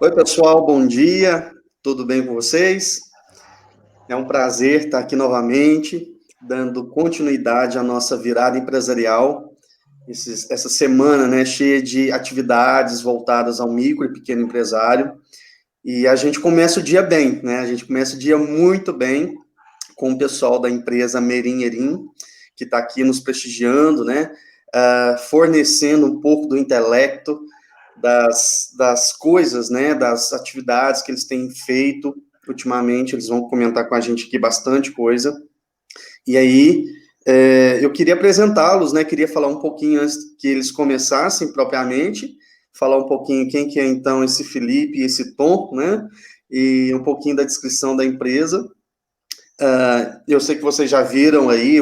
Oi, pessoal, bom dia. Tudo bem com vocês? É um prazer estar aqui novamente, dando continuidade à nossa virada empresarial. Essa semana, né, cheia de atividades voltadas ao micro e pequeno empresário. E a gente começa o dia bem, né? A gente começa o dia muito bem com o pessoal da empresa Merim Erim, que está aqui nos prestigiando, né? Fornecendo um pouco do intelecto das coisas, né, das atividades que eles têm feito ultimamente. Eles vão comentar com a gente aqui bastante coisa. E aí, eu queria apresentá-los, né, queria falar um pouquinho antes que eles começassem propriamente, falar um pouquinho quem que é, então, esse Felipe e esse Tom, né, e um pouquinho da descrição da empresa. Eu sei que vocês já viram aí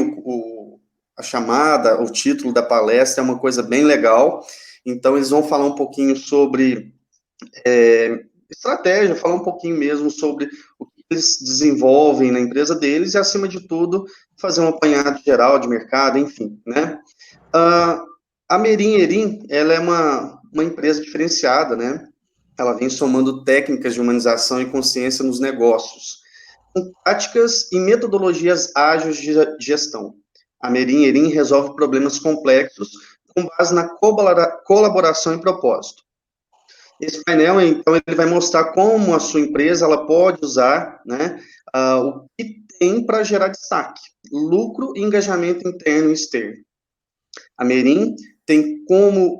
a chamada, o título da palestra é uma coisa bem legal. Então, eles vão falar um pouquinho sobre estratégia, falar um pouquinho mesmo sobre o que eles desenvolvem na empresa deles e, acima de tudo, fazer um apanhado geral de mercado, enfim, né? A Merim Erim, ela é uma empresa diferenciada, né? Ela vem somando técnicas de humanização e consciência nos negócios, com práticas e metodologias ágeis de gestão. A Merim Erim resolve problemas complexos com base na colaboração e propósito. Esse painel, então, ele vai mostrar como a sua empresa ela pode usar, né, o que tem para gerar destaque, lucro e engajamento interno e externo. A Merim tem como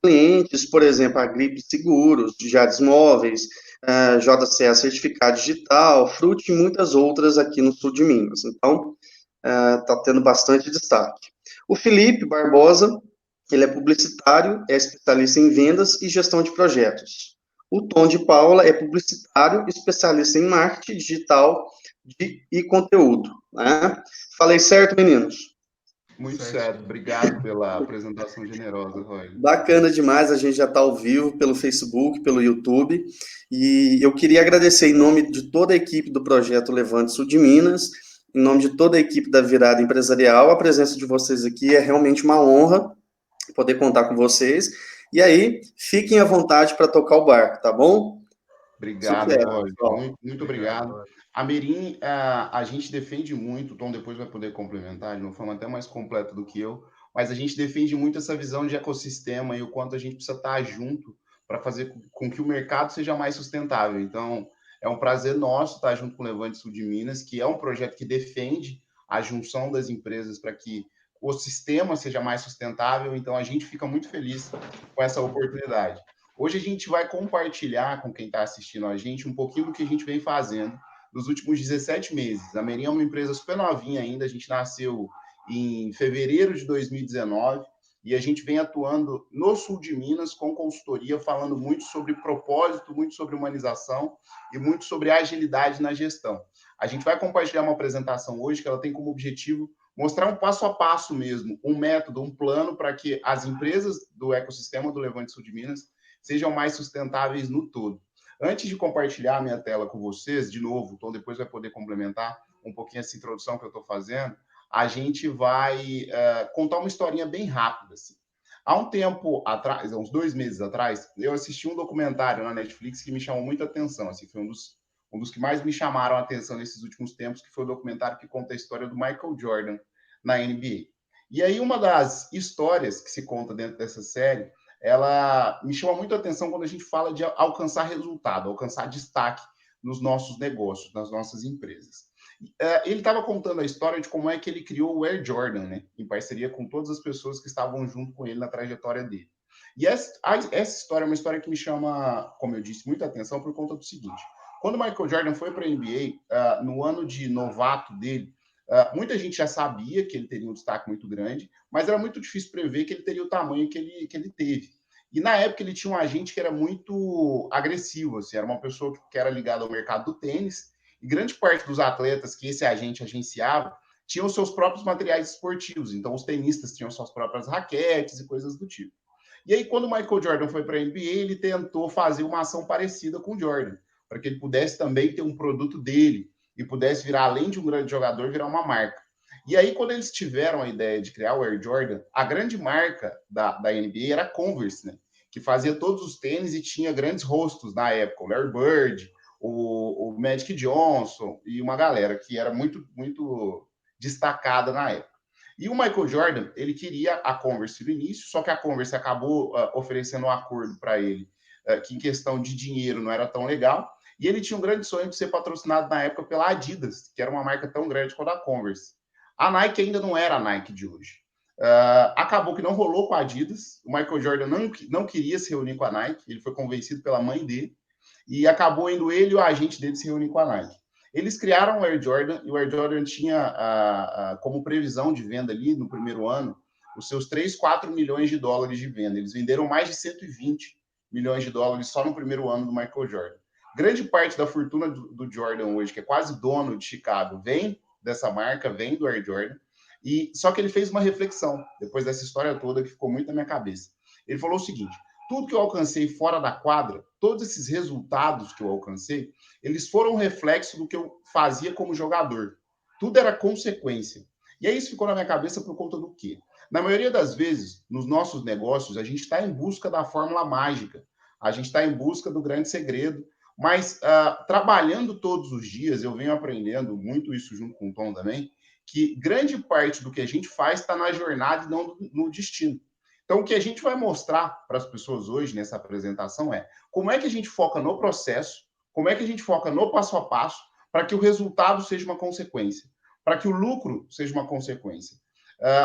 clientes, por exemplo, a Gripe Seguros, Jades Móveis, JCA Certificado Digital, Frute e muitas outras aqui no sul de Minas. Então, está tendo bastante destaque. O Felipe Barbosa, ele é publicitário, é especialista em vendas e gestão de projetos. O Tom de Paula é publicitário, especialista em marketing digital e conteúdo. Né? Falei certo, meninos? Muito certo. Obrigado pela apresentação generosa, Roy. Bacana demais, a gente já está ao vivo pelo Facebook, pelo YouTube, e eu queria agradecer em nome de toda a equipe do Projeto Levante Sul de Minas, em nome de toda a equipe da Virada Empresarial, a presença de vocês aqui é realmente uma honra poder contar com vocês, e aí, fiquem à vontade para tocar o barco, tá bom? Obrigado, Sucesso, Roy. pessoal. Muito obrigado. A Merim, a gente defende muito, o Tom depois vai poder complementar de uma forma até mais completa do que eu, mas a gente defende muito essa visão de ecossistema e o quanto a gente precisa estar junto para fazer com que o mercado seja mais sustentável. Então, é um prazer nosso estar junto com o Levante Sul de Minas, que é um projeto que defende a junção das empresas para que o sistema seja mais sustentável. Então, a gente fica muito feliz com essa oportunidade. Hoje a gente vai compartilhar com quem está assistindo a gente um pouquinho do que a gente vem fazendo nos últimos 17 meses. A Merim é uma empresa super novinha ainda, a gente nasceu em fevereiro de 2019 e a gente vem atuando no sul de Minas com consultoria, falando muito sobre propósito, muito sobre humanização e muito sobre agilidade na gestão. A gente vai compartilhar uma apresentação hoje que ela tem como objetivo mostrar um passo a passo mesmo, um método, um plano para que as empresas do ecossistema do Levante Sul de Minas sejam mais sustentáveis no todo. Antes de compartilhar a minha tela com vocês, de novo, então depois vai poder complementar um pouquinho essa introdução que eu estou fazendo, a gente vai contar uma historinha bem rápida. Assim. Há um tempo atrás, uns 2 meses atrás, eu assisti um documentário na Netflix que me chamou muita atenção. Assim, foi um dos que mais me chamaram a atenção nesses últimos tempos, que foi o documentário que conta a história do Michael Jordan na NBA. E aí, uma das histórias que se conta dentro dessa série ela me chama muito a atenção quando a gente fala de alcançar resultado, alcançar destaque nos nossos negócios, nas nossas empresas. Ele estava contando a história de como é que ele criou o Air Jordan, né, em parceria com todas as pessoas que estavam junto com ele na trajetória dele. E essa história é uma história que me chama, como eu disse, muita atenção por conta do seguinte. Quando o Michael Jordan foi para a NBA, no ano de novato dele, muita gente já sabia que ele teria um destaque muito grande, mas era muito difícil prever que ele teria o tamanho que ele teve. E na época ele tinha um agente que era muito agressivo, assim, era uma pessoa que era ligada ao mercado do tênis, e grande parte dos atletas que esse agente agenciava tinham seus próprios materiais esportivos, então os tenistas tinham suas próprias raquetes e coisas do tipo. E aí, quando o Michael Jordan foi para a NBA, ele tentou fazer uma ação parecida com o Jordan, para que ele pudesse também ter um produto dele e pudesse virar, além de um grande jogador, virar uma marca. E aí, quando eles tiveram a ideia de criar o Air Jordan, a grande marca da NBA era a Converse, né? que fazia todos os tênis e tinha grandes rostos na época, o Larry Bird, o Magic Johnson e uma galera que era muito destacada na época. E o Michael Jordan, ele queria a Converse no início, só que a Converse acabou oferecendo um acordo para ele que em questão de dinheiro não era tão legal, e ele tinha um grande sonho de ser patrocinado na época pela Adidas, que era uma marca tão grande quanto a Converse. A Nike ainda não era a Nike de hoje. Acabou que não rolou com a Adidas, o Michael Jordan não queria se reunir com a Nike, ele foi convencido pela mãe dele, e acabou indo ele e o agente dele se reunir com a Nike. Eles criaram o Air Jordan, e o Air Jordan tinha como previsão de venda ali no primeiro ano os seus 3, 4 milhões de dólares de venda. Eles venderam mais de 120 milhões de dólares só no primeiro ano do Michael Jordan. Grande parte da fortuna do Jordan hoje, que é quase dono de Chicago, vem dessa marca, vem do Air Jordan. E só que ele fez uma reflexão depois dessa história toda que ficou muito na minha cabeça. Ele falou o seguinte: tudo que eu alcancei fora da quadra, todos esses resultados que eu alcancei, eles foram um reflexo do que eu fazia como jogador. Tudo era consequência. E aí isso ficou na minha cabeça por conta do quê? Na maioria das vezes, nos nossos negócios, a gente está em busca da fórmula mágica, a gente está em busca do grande segredo, mas trabalhando todos os dias, eu venho aprendendo muito isso junto com o Tom também, que grande parte do que a gente faz está na jornada e não no destino. Então, o que a gente vai mostrar para as pessoas hoje nessa apresentação é como é que a gente foca no processo, como é que a gente foca no passo a passo, para que o resultado seja uma consequência, para que o lucro seja uma consequência.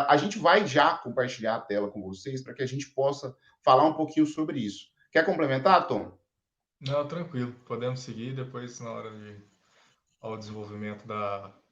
A gente vai já compartilhar a tela com vocês para que a gente possa falar um pouquinho sobre isso. Quer complementar, Tom? Não, tranquilo. Podemos seguir. Depois, na hora ao desenvolvimento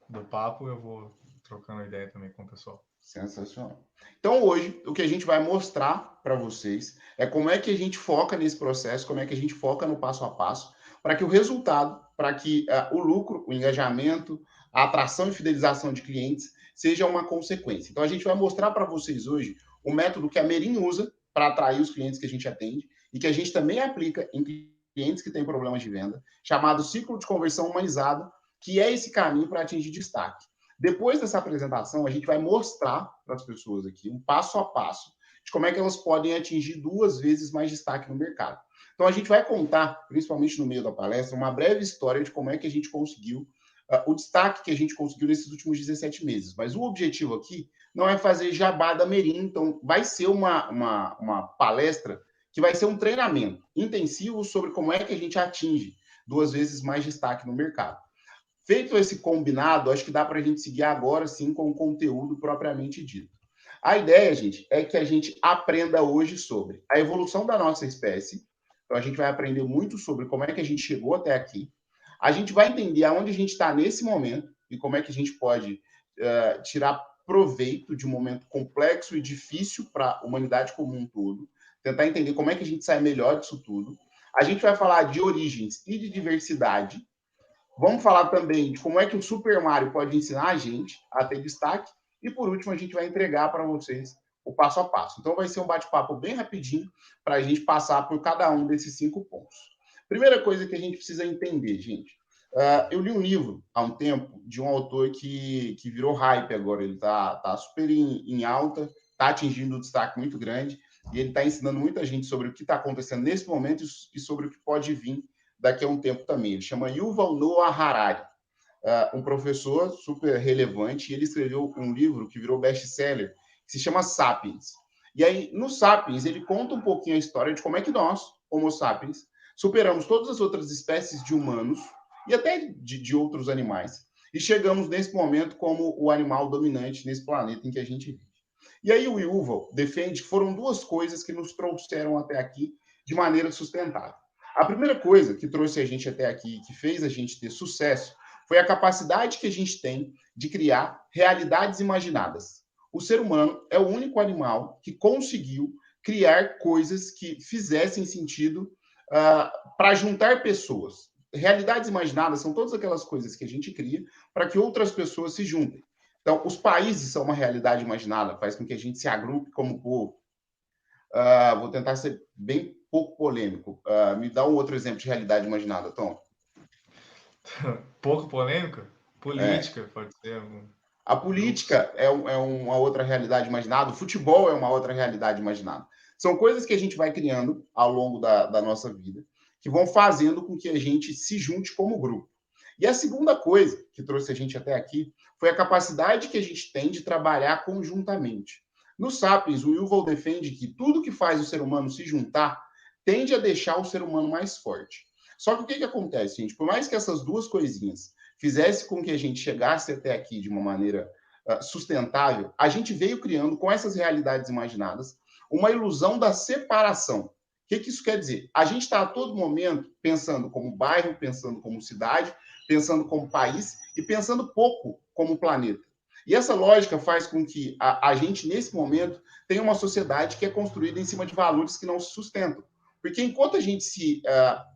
do papo, eu vou trocando ideia também com o pessoal. Sensacional. Então, hoje, o que a gente vai mostrar para vocês é como é que a gente foca nesse processo, como é que a gente foca no passo a passo, para que o resultado, para que o lucro, o engajamento, a atração e fidelização de clientes seja uma consequência. Então, a gente vai mostrar para vocês hoje o método que a Merin usa para atrair os clientes que a gente atende e que a gente também aplica em clientes que têm problemas de venda, chamado ciclo de conversão humanizado, que é esse caminho para atingir destaque. Depois dessa apresentação, a gente vai mostrar para as pessoas aqui um passo a passo de como é que elas podem atingir 2 vezes mais destaque no mercado. Então, a gente vai contar, principalmente no meio da palestra, uma breve história de como é que a gente conseguiu o destaque que a gente conseguiu nesses últimos 17 meses. Mas o objetivo aqui não é fazer jabá da Merin, então vai ser uma palestra que vai ser um treinamento intensivo sobre como é que a gente atinge 2 vezes mais destaque no mercado. Feito esse combinado, acho que dá para a gente seguir agora sim com o conteúdo propriamente dito. A ideia, gente, é que a gente aprenda hoje sobre a evolução da nossa espécie. Então, a gente vai aprender muito sobre como é que a gente chegou até aqui. A gente vai entender aonde a gente está nesse momento e como é que a gente pode tirar proveito de um momento complexo e difícil para a humanidade como um todo. Tentar entender como é que a gente sai melhor disso tudo. A gente vai falar de origens e de diversidade. Vamos falar também de como é que o Super Mario pode ensinar a gente a ter destaque. E, por último, a gente vai entregar para vocês o passo a passo. Então, vai ser um bate-papo bem rapidinho para a gente passar por cada um desses 5 pontos. Primeira coisa que a gente precisa entender, gente. Eu li um livro há um tempo de um autor que virou hype agora. Ele está super em alta, está atingindo um destaque muito grande. E ele está ensinando muita gente sobre o que está acontecendo nesse momento e sobre o que pode vir daqui a um tempo também. Ele chama Yuval Noah Harari, um professor super relevante, e ele escreveu um livro que virou best-seller, que se chama Sapiens. E aí, no Sapiens, ele conta um pouquinho a história de como é que nós, Homo sapiens, superamos todas as outras espécies de humanos e até de outros animais, e chegamos nesse momento como o animal dominante nesse planeta em que a gente vive. E aí o Yuval defende que foram 2 coisas que nos trouxeram até aqui de maneira sustentável. A primeira coisa que trouxe a gente até aqui, que fez a gente ter sucesso, foi a capacidade que a gente tem de criar realidades imaginadas. O ser humano é o único animal que conseguiu criar coisas que fizessem sentido para juntar pessoas. Realidades imaginadas são todas aquelas coisas que a gente cria para que outras pessoas se juntem. Então, os países são uma realidade imaginada, faz com que a gente se agrupe como povo. Vou tentar ser bem pouco polêmico. Me dá um outro exemplo de realidade imaginada, Tom. Pouco polêmica? Política, pode ser. A política é uma outra realidade imaginada, o futebol é uma outra realidade imaginada. São coisas que a gente vai criando ao longo da nossa vida, que vão fazendo com que a gente se junte como grupo. E a segunda coisa que trouxe a gente até aqui foi a capacidade que a gente tem de trabalhar conjuntamente. No Sapiens, o Yuval defende que tudo que faz o ser humano se juntar tende a deixar o ser humano mais forte. Só que o que acontece, gente? Por mais que essas duas coisinhas fizessem com que a gente chegasse até aqui de uma maneira sustentável, a gente veio criando, com essas realidades imaginadas, uma ilusão da separação. O que isso quer dizer? A gente está a todo momento pensando como bairro, pensando como cidade, pensando como país e pensando pouco como planeta. E essa lógica faz com que a gente, nesse momento, tenha uma sociedade que é construída em cima de valores que não se sustentam. Porque enquanto a gente se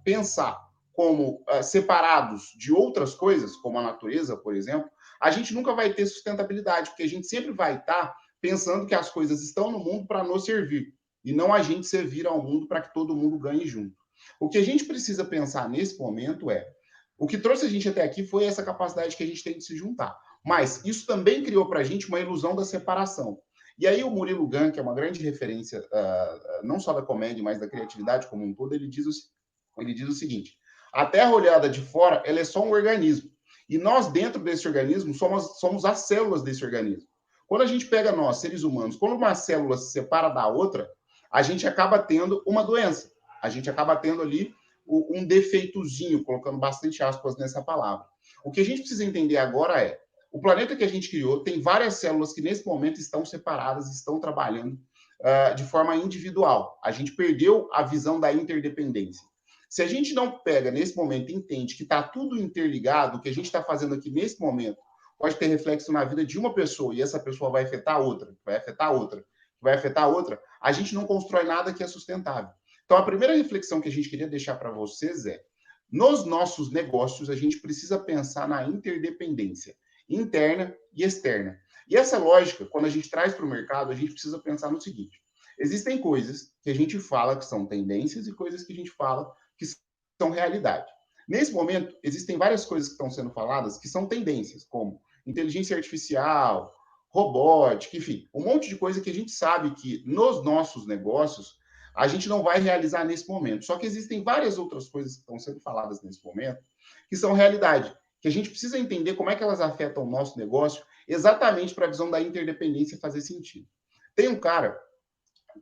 pensar como separados de outras coisas, como a natureza, por exemplo, a gente nunca vai ter sustentabilidade, porque a gente sempre vai estar pensando que as coisas estão no mundo para nos servir, e não a gente servir ao mundo para que todo mundo ganhe junto. O que a gente precisa pensar nesse momento é, o que trouxe a gente até aqui foi essa capacidade que a gente tem de se juntar. Mas isso também criou para a gente uma ilusão da separação. E aí o Murilo Gun, que é uma grande referência, não só da comédia, mas da criatividade como um todo, ele diz o seguinte: a Terra olhada de fora, ela é só um organismo. E nós, dentro desse organismo, somos as células desse organismo. Quando a gente pega nós, seres humanos, quando uma célula se separa da outra, a gente acaba tendo uma doença. A gente acaba tendo ali um defeitozinho, colocando bastante aspas nessa palavra. O que a gente precisa entender agora é, o planeta que a gente criou tem várias células que nesse momento estão separadas, estão trabalhando de forma individual. A gente perdeu a visão da interdependência. Se a gente não pega nesse momento e entende que está tudo interligado, o que a gente está fazendo aqui nesse momento pode ter reflexo na vida de uma pessoa e essa pessoa vai afetar outra, vai afetar outra, vai afetar outra, a gente não constrói nada que é sustentável. Então, a primeira reflexão que a gente queria deixar para vocês é, nos nossos negócios, a gente precisa pensar na interdependência interna e externa. E essa lógica, quando a gente traz para o mercado, a gente precisa pensar no seguinte: existem coisas que a gente fala que são tendências e coisas que a gente fala que são realidade. Nesse momento, existem várias coisas que estão sendo faladas que são tendências, como inteligência artificial, robótica, enfim, um monte de coisa que a gente sabe que nos nossos negócios a gente não vai realizar nesse momento. Só que existem várias outras coisas que estão sendo faladas nesse momento que são realidade, que a gente precisa entender como é que elas afetam o nosso negócio exatamente para a visão da interdependência fazer sentido. Tem um cara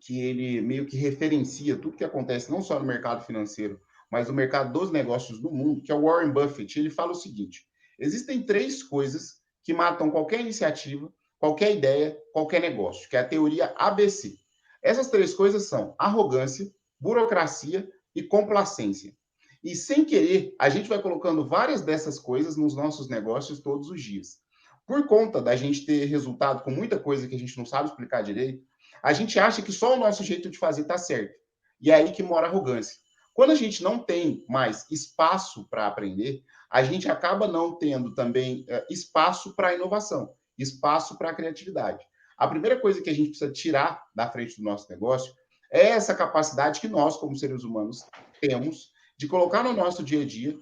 que ele meio que referencia tudo que acontece não só no mercado financeiro, mas no mercado dos negócios do mundo, que é o Warren Buffett. Ele fala o seguinte: existem 3 coisas que matam qualquer iniciativa, qualquer ideia, qualquer negócio, que é a teoria ABC. Essas 3 coisas são arrogância, burocracia e complacência. E sem querer, a gente vai colocando várias dessas coisas nos nossos negócios todos os dias. Por conta da gente ter resultado com muita coisa que a gente não sabe explicar direito, a gente acha que só o nosso jeito de fazer está certo. E é aí que mora a arrogância. Quando a gente não tem mais espaço para aprender, a gente acaba não tendo também espaço para a inovação, espaço para a criatividade. A primeira coisa que a gente precisa tirar da frente do nosso negócio é essa capacidade que nós, como seres humanos, temos de colocar no nosso dia a dia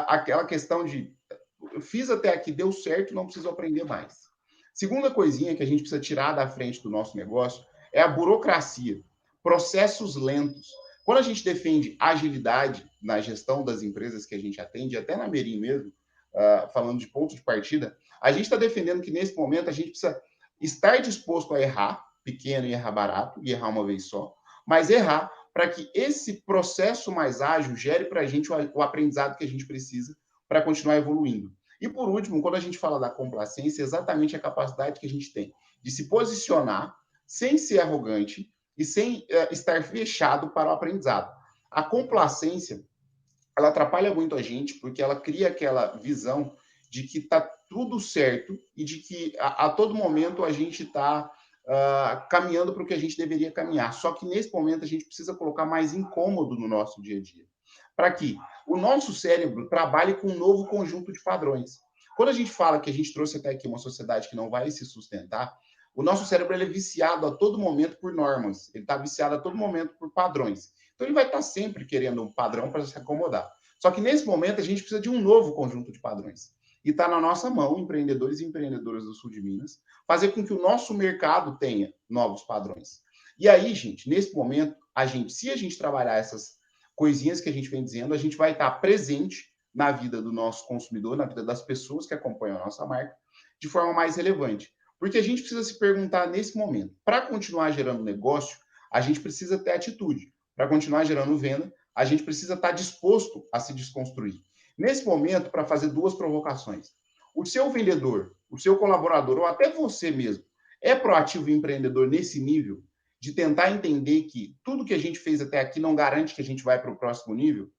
aquela questão de eu fiz até aqui, deu certo, não preciso aprender mais. Segunda coisinha que a gente precisa tirar da frente do nosso negócio é a burocracia, processos lentos. Quando a gente defende agilidade na gestão das empresas que a gente atende, até na Merim mesmo, falando de ponto de partida, a gente está defendendo que nesse momento a gente precisa estar disposto a errar, pequeno e errar barato, e errar uma vez só, mas errar para que esse processo mais ágil gere para a gente o aprendizado que a gente precisa para continuar evoluindo. E por último, quando a gente fala da complacência, é exatamente a capacidade que a gente tem de se posicionar sem ser arrogante e sem estar fechado para o aprendizado. A complacência, ela atrapalha muito a gente, porque ela cria aquela visão de que está tudo certo e de que a todo momento a gente está caminhando para o que a gente deveria caminhar. Só que nesse momento a gente precisa colocar mais incômodo no nosso dia a dia, para que o nosso cérebro trabalhe com um novo conjunto de padrões. Quando a gente fala que a gente trouxe até aqui uma sociedade que não vai se sustentar, o nosso cérebro ele é viciado a todo momento por normas, ele está viciado a todo momento por padrões. Então ele vai estar sempre querendo um padrão para se acomodar. Só que nesse momento a gente precisa de um novo conjunto de padrões. E está na nossa mão, empreendedores e empreendedoras do sul de Minas, fazer com que o nosso mercado tenha novos padrões. E aí, gente, nesse momento, se a gente trabalhar essas coisinhas que a gente vem dizendo, a gente vai estar presente na vida do nosso consumidor, na vida das pessoas que acompanham a nossa marca, de forma mais relevante. Porque a gente precisa se perguntar nesse momento, para continuar gerando negócio, a gente precisa ter atitude. Para continuar gerando venda, a gente precisa estar disposto a se desconstruir. Nesse momento, para fazer duas provocações. O seu vendedor, o seu colaborador, ou até você mesmo, é proativo e empreendedor nesse nível de tentar entender que tudo que a gente fez até aqui não garante que a gente vai para o próximo nível?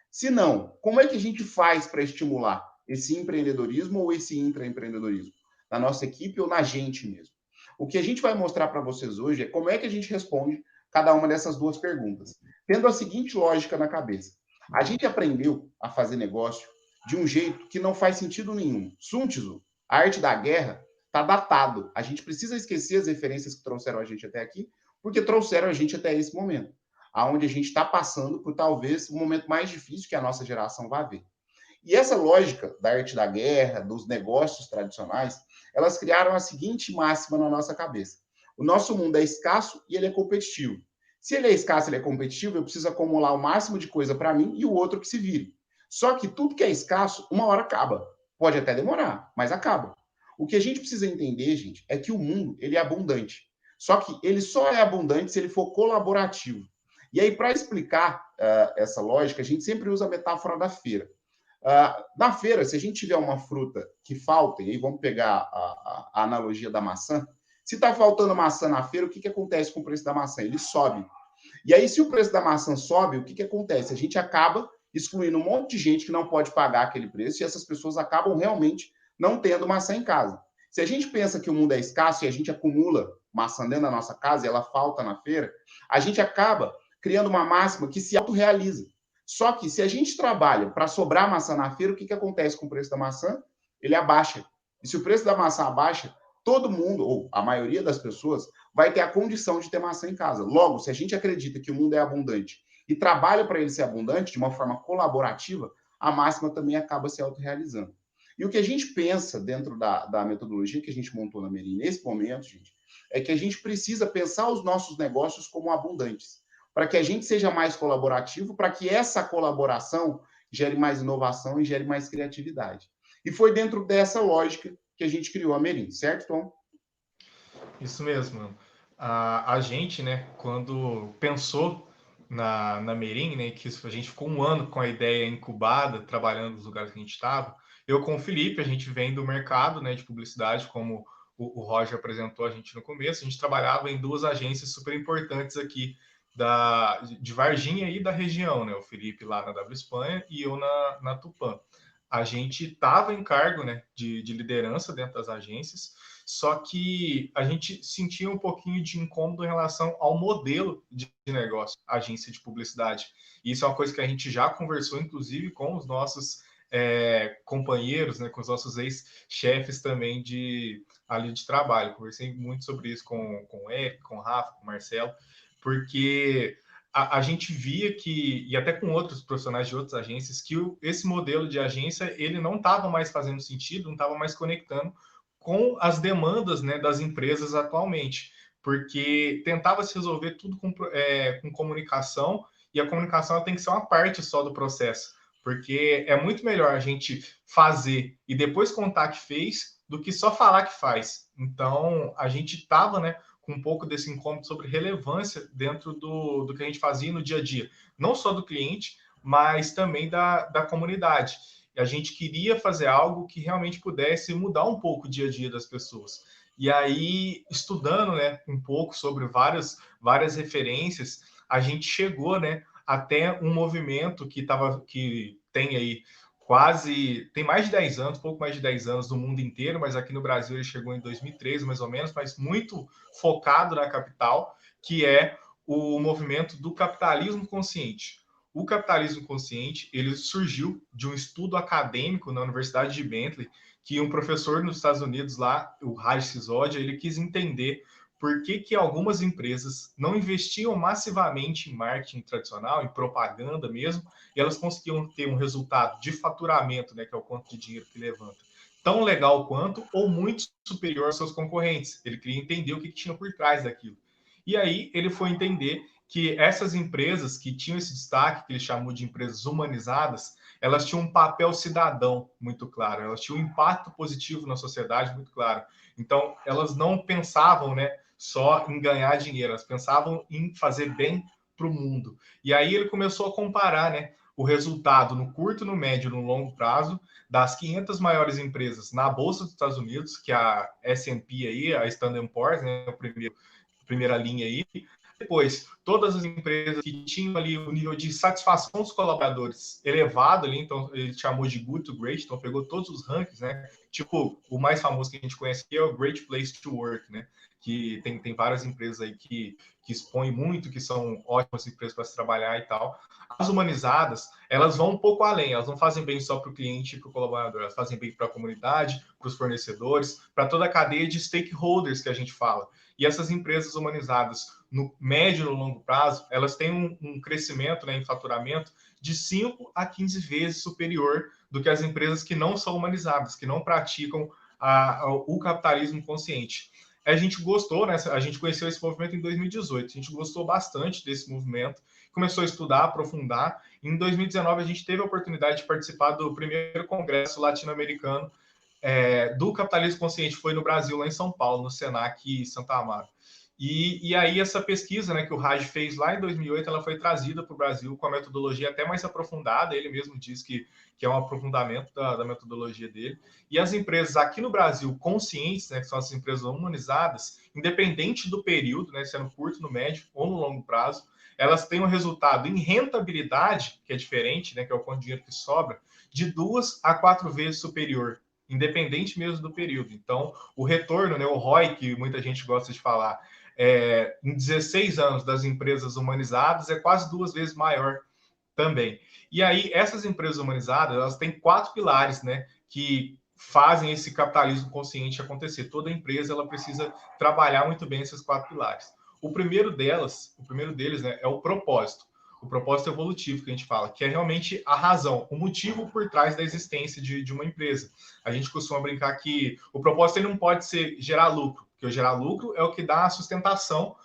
Se não, como é que a gente faz para estimular esse empreendedorismo ou esse intraempreendedorismo? Na nossa equipe ou na gente mesmo? O que a gente vai mostrar para vocês hoje é como é que a gente responde cada uma dessas duas perguntas, tendo a seguinte lógica na cabeça. A gente aprendeu a fazer negócio de um jeito que não faz sentido nenhum. Sun Tzu, a arte da guerra, está datado. A gente precisa esquecer as referências que trouxeram a gente até aqui, porque trouxeram a gente até esse momento, aonde a gente está passando por talvez o momento mais difícil que a nossa geração vai ver. E essa lógica da arte da guerra, dos negócios tradicionais, elas criaram a seguinte máxima na nossa cabeça: o nosso mundo é escasso e ele é competitivo. Se ele é escasso, ele é competitivo, eu preciso acumular o máximo de coisa para mim e o outro que se vire. Só que tudo que é escasso, uma hora acaba. Pode até demorar, mas acaba. O que a gente precisa entender, gente, é que o mundo ele é abundante. Só que ele só é abundante se ele for colaborativo. E aí, para explicar essa lógica, a gente sempre usa a metáfora da feira. Na feira, se a gente tiver uma fruta que falta, e aí vamos pegar a analogia da maçã, se está faltando maçã na feira, o que acontece com o preço da maçã? Ele sobe. E aí, se o preço da maçã sobe, o que acontece? A gente acaba excluindo um monte de gente que não pode pagar aquele preço e essas pessoas acabam realmente não tendo maçã em casa. Se a gente pensa que o mundo é escasso e a gente acumula maçã dentro da nossa casa e ela falta na feira, a gente acaba criando uma máxima que se autorrealiza. Só que se a gente trabalha para sobrar maçã na feira, o que acontece com o preço da maçã? Ele abaixa. E se o preço da maçã abaixa, todo mundo, ou a maioria das pessoas, vai ter a condição de ter maçã em casa. Logo, se a gente acredita que o mundo é abundante e trabalha para ele ser abundante de uma forma colaborativa, a máxima também acaba se autorrealizando. E o que a gente pensa dentro da metodologia que a gente montou na Merim nesse momento, gente, é que a gente precisa pensar os nossos negócios como abundantes, para que a gente seja mais colaborativo, para que essa colaboração gere mais inovação e gere mais criatividade. E foi dentro dessa lógica que a gente criou a Merim, certo, Tom? Isso mesmo. A gente, né, quando pensou na Merim, né, que a gente ficou um ano com a ideia incubada, trabalhando nos lugares que a gente estava, eu com o Felipe, a gente vem do mercado, né, de publicidade, como o Roger apresentou a gente no começo, a gente trabalhava em duas agências super importantes aqui de Varginha e da região, né, o Felipe lá na W Espanha e eu na Tupã. A gente estava em cargo, né, de liderança dentro das agências, só que a gente sentia um pouquinho de incômodo em relação ao modelo de negócio, agência de publicidade. E isso é uma coisa que a gente já conversou, inclusive, com os nossos companheiros, né, com os nossos ex-chefes também ali de trabalho. Conversei muito sobre isso com o Eric, com o Rafa, com o Marcelo, porque a gente via que, e até com outros profissionais de outras agências, que esse modelo de agência ele não estava mais fazendo sentido, não estava mais conectando com as demandas, né, das empresas atualmente, porque tentava se resolver tudo com comunicação, e a comunicação tem que ser uma parte só do processo, porque é muito melhor a gente fazer e depois contar que fez do que só falar que faz. Então, a gente estava, né, com um pouco desse incômodo sobre relevância dentro do que a gente fazia no dia a dia, não só do cliente, mas também da comunidade. E a gente queria fazer algo que realmente pudesse mudar um pouco o dia a dia das pessoas. E aí, estudando, né, um pouco sobre várias referências, a gente chegou, né, até um movimento que tem aí tem mais de 10 anos, pouco mais de 10 anos no mundo inteiro, mas aqui no Brasil ele chegou em 2013, mais ou menos, mas muito focado na capital, que é o movimento do capitalismo consciente. O capitalismo consciente, ele surgiu de um estudo acadêmico na Universidade de Bentley, que um professor nos Estados Unidos lá, o Raj Sisodia, ele quis entender por que algumas empresas não investiam massivamente em marketing tradicional, em propaganda mesmo, e elas conseguiam ter um resultado de faturamento, né, que é o quanto de dinheiro que levanta, tão legal quanto ou muito superior aos seus concorrentes. Ele queria entender o que tinha por trás daquilo. E aí ele foi entender que essas empresas que tinham esse destaque, que ele chamou de empresas humanizadas, elas tinham um papel cidadão muito claro, elas tinham um impacto positivo na sociedade muito claro. Então, elas não pensavam, né, só em ganhar dinheiro, elas pensavam em fazer bem para o mundo. E aí ele começou a comparar, né, o resultado no curto, no médio e no longo prazo das 500 maiores empresas na Bolsa dos Estados Unidos, que é a S&P aí, a Standard & Poor's, né, primeira linha aí. Depois, todas as empresas que tinham ali o nível de satisfação dos colaboradores elevado ali, então ele chamou de good to great, então pegou todos os rankings, né? Tipo, o mais famoso que a gente conhece aqui é o Great Place to Work, né? Que tem várias empresas aí que expõem muito, que são ótimas empresas para se trabalhar e tal. As humanizadas, elas vão um pouco além, elas não fazem bem só para o cliente e para o colaborador, elas fazem bem para a comunidade, para os fornecedores, para toda a cadeia de stakeholders que a gente fala. E essas empresas humanizadas, no médio e no longo prazo, elas têm um crescimento, né, em faturamento de 5 a 15 vezes superior do que as empresas que não são humanizadas, que não praticam o capitalismo consciente. A gente gostou, né? A gente conheceu esse movimento em 2018, a gente gostou bastante desse movimento, começou a estudar, aprofundar. Em 2019, a gente teve a oportunidade de participar do primeiro congresso latino-americano do capitalismo consciente, foi no Brasil, lá em São Paulo, no Senac Santa Amaro. E aí essa pesquisa, né, que o Raj fez lá em 2008, ela foi trazida para o Brasil com a metodologia até mais aprofundada, ele mesmo diz que é um aprofundamento da metodologia dele. E as empresas aqui no Brasil conscientes, né, que são as empresas humanizadas, independente do período, né, se é no curto, no médio ou no longo prazo, elas têm um resultado em rentabilidade, que é diferente, né, que é o quanto de dinheiro que sobra, de 2 a 4 vezes superior, independente mesmo do período. Então, o retorno, né, o ROI, que muita gente gosta de falar, em 16 anos das empresas humanizadas é quase 2 vezes maior também. E aí, essas empresas humanizadas, elas têm 4 pilares, né, que fazem esse capitalismo consciente acontecer. Toda empresa, ela precisa trabalhar muito bem esses 4 pilares. O primeiro deles, né, é o propósito. O propósito evolutivo que a gente fala, que é realmente a razão, o motivo por trás da existência de uma empresa. A gente costuma brincar que o propósito ele não pode ser gerar lucro, porque o gerar lucro é o que dá a sustentação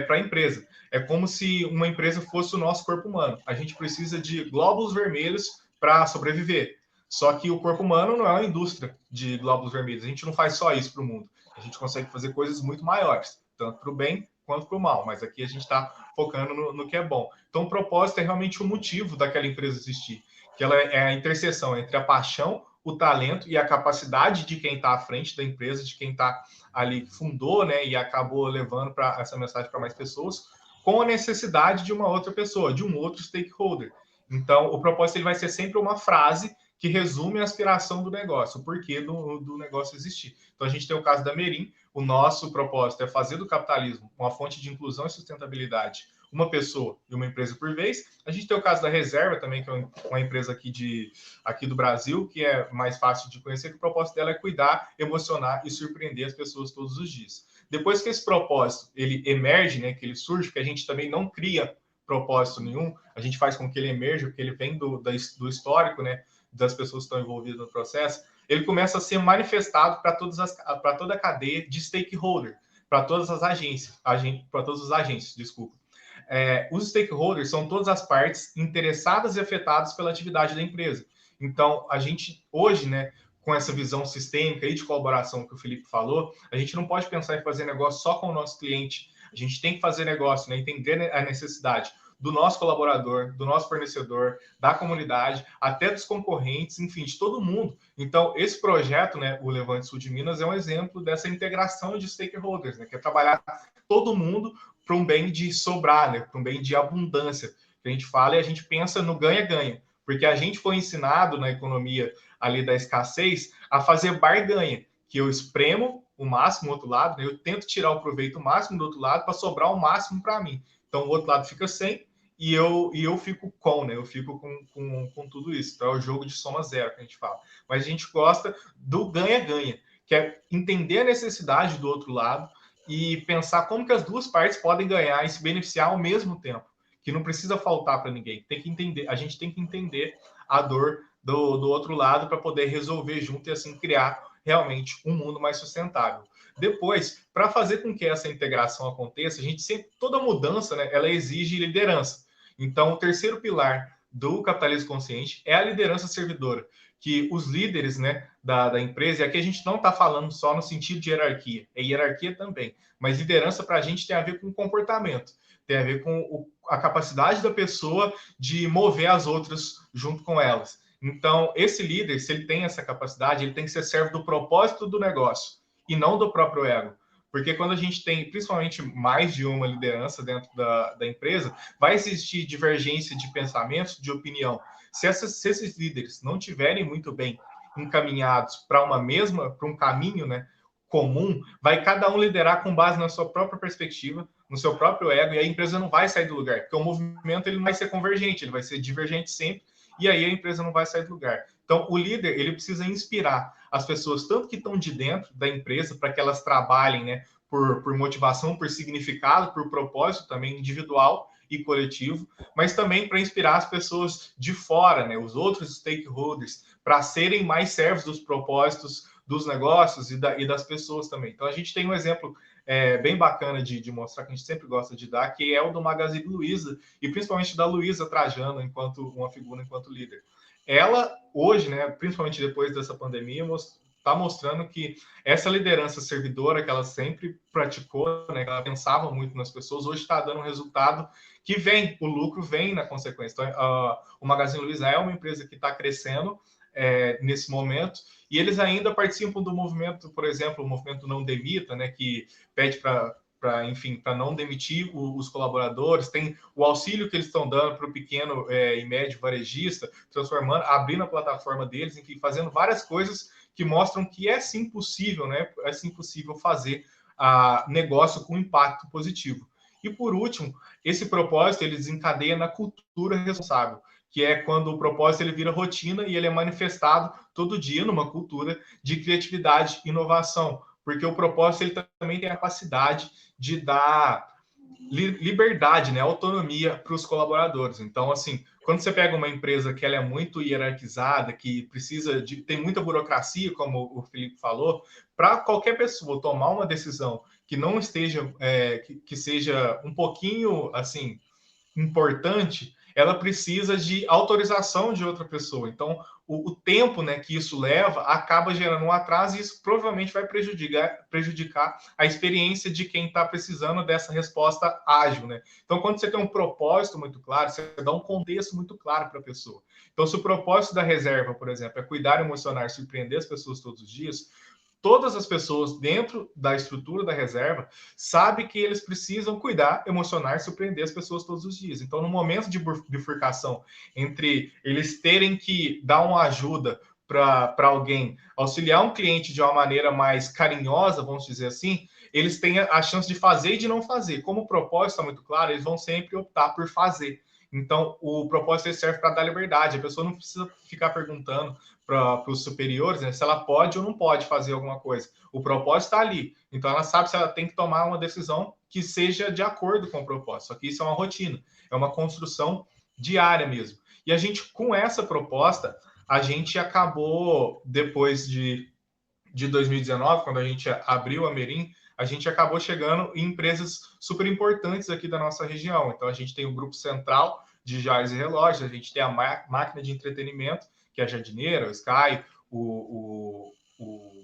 para a empresa. É como se uma empresa fosse o nosso corpo humano. A gente precisa de glóbulos vermelhos para sobreviver. Só que o corpo humano não é uma indústria de glóbulos vermelhos. A gente não faz só isso para o mundo. A gente consegue fazer coisas muito maiores, tanto para o bem quanto para o mal. Mas aqui a gente está focando no que é bom. Então, o propósito é realmente o motivo daquela empresa existir, que ela é a interseção entre a paixão, o talento e a capacidade de quem está à frente da empresa, de quem está ali que fundou, né, e acabou levando essa mensagem para mais pessoas, com a necessidade de uma outra pessoa, de um outro stakeholder. Então, o propósito ele vai ser sempre uma frase que resume a aspiração do negócio, o porquê do negócio existir. Então, a gente tem o caso da Merim, o nosso propósito é fazer do capitalismo uma fonte de inclusão e sustentabilidade, uma pessoa e uma empresa por vez. A gente tem o caso da Reserva também, que é uma empresa aqui do Brasil, que é mais fácil de conhecer, que o propósito dela é cuidar, emocionar e surpreender as pessoas todos os dias. Depois que esse propósito ele emerge, né, que ele surge, que a gente também não cria propósito nenhum, a gente faz com que ele emerja, porque ele vem do histórico, né, das pessoas que estão envolvidas no processo, ele começa a ser manifestado para toda a cadeia de stakeholder, para todas as agências, para todos os agentes, desculpa. Os stakeholders são todas as partes interessadas e afetadas pela atividade da empresa. Então, a gente hoje, né, com essa visão sistêmica e de colaboração que o Felipe falou, a gente não pode pensar em fazer negócio só com o nosso cliente. A gente tem que fazer negócio, né, entender a necessidade do nosso colaborador, do nosso fornecedor, da comunidade, até dos concorrentes, enfim, de todo mundo. Então, esse projeto, né, o Levante Sul de Minas, é um exemplo dessa integração de stakeholders, né, que é trabalhar todo mundo para um bem de sobrar, né, para um bem de abundância. Que a gente fala e a gente pensa no ganha-ganha, porque a gente foi ensinado na economia ali da escassez a fazer barganha, que eu espremo o máximo do outro lado, né, eu tento tirar o proveito máximo do outro lado para sobrar o máximo para mim. Então, o outro lado fica sem, e eu fico com, né? Eu fico com tudo isso. Então, é o jogo de soma zero que a gente fala. Mas a gente gosta do ganha-ganha, que é entender a necessidade do outro lado e pensar como que as duas partes podem ganhar e se beneficiar ao mesmo tempo. Que não precisa faltar para ninguém. Tem que entender, a gente tem que entender a dor do outro lado para poder resolver junto e assim criar realmente um mundo mais sustentável. Depois, para fazer com que essa integração aconteça, a gente sempre, toda mudança, né, ela exige liderança. Então, o terceiro pilar do capitalismo consciente é a liderança servidora, que os líderes, né, da empresa, e aqui a gente não está falando só no sentido de hierarquia, é hierarquia também, mas liderança para a gente tem a ver com comportamento, tem a ver com a capacidade da pessoa de mover as outras junto com elas. Então, esse líder, se ele tem essa capacidade, ele tem que ser servo do propósito do negócio e não do próprio ego. Porque quando a gente tem, principalmente, mais de uma liderança dentro da empresa, vai existir divergência de pensamentos, de opinião. Se esses líderes não tiverem muito bem encaminhados para um caminho, né, comum, vai cada um liderar com base na sua própria perspectiva, no seu próprio ego, e a empresa não vai sair do lugar, porque o movimento ele não vai ser convergente, ele vai ser divergente sempre, e aí a empresa não vai sair do lugar. Então, o líder, ele precisa inspirar as pessoas, tanto que estão de dentro da empresa, para que elas trabalhem, né, por motivação, por significado, por propósito também individual e coletivo, mas também para inspirar as pessoas de fora, né, os outros stakeholders, para serem mais servos dos propósitos dos negócios e das pessoas também. Então, a gente tem um exemplo bem bacana de mostrar, que a gente sempre gosta de dar, que é o do Magazine Luiza, e principalmente da Luiza Trajano, enquanto uma figura, enquanto líder. Ela, hoje, né, principalmente depois dessa pandemia, está mostrando que essa liderança servidora que ela sempre praticou, né, que ela pensava muito nas pessoas, hoje está dando um resultado que vem, o lucro vem na consequência. Então, o Magazine Luiza é uma empresa que está crescendo nesse momento, e eles ainda participam do movimento, por exemplo, o movimento Não Demita, né, que pede para não demitir os colaboradores, tem o auxílio que eles estão dando para o pequeno e médio varejista, transformando, abrindo a plataforma deles, enfim, fazendo várias coisas que mostram que é sim possível, né? É sim possível fazer negócio com impacto positivo. E por último, esse propósito ele desencadeia na cultura responsável, que é quando o propósito ele vira rotina e ele é manifestado todo dia numa cultura de criatividade e inovação, porque o propósito ele também tem a capacidade de dar liberdade, né, autonomia para os colaboradores. Então, assim, quando você pega uma empresa que ela é muito hierarquizada, que tem muita burocracia, como o Felipe falou, para qualquer pessoa tomar uma decisão que não esteja, que seja um pouquinho, assim, importante, ela precisa de autorização de outra pessoa. Então, o tempo, né, que isso leva acaba gerando um atraso, e isso provavelmente vai prejudicar a experiência de quem está precisando dessa resposta ágil, né? Então, quando você tem um propósito muito claro, você dá um contexto muito claro para a pessoa. Então, se o propósito da reserva, por exemplo, é cuidar, emocionar, surpreender as pessoas todos os dias, todas as pessoas dentro da estrutura da reserva sabem que eles precisam cuidar, emocionar, surpreender as pessoas todos os dias. Então, no momento de bifurcação entre eles terem que dar uma ajuda para alguém, auxiliar um cliente de uma maneira mais carinhosa, vamos dizer assim, eles têm a chance de fazer e de não fazer. Como o propósito está muito claro, eles vão sempre optar por fazer. Então, o propósito serve para dar liberdade. A pessoa não precisa ficar perguntando para os superiores, né, se ela pode ou não pode fazer alguma coisa. O propósito está ali. Então, ela sabe se ela tem que tomar uma decisão que seja de acordo com o propósito. Só que isso é uma rotina, é uma construção diária mesmo. E a gente, com essa proposta, a gente acabou, depois de 2019, quando a gente abriu a Merim, a gente acabou chegando em empresas super importantes aqui da nossa região. Então, a gente tem o Grupo Central de Joias e Relógios, a gente tem a máquina de entretenimento, que é a Jardineira, o Sky, o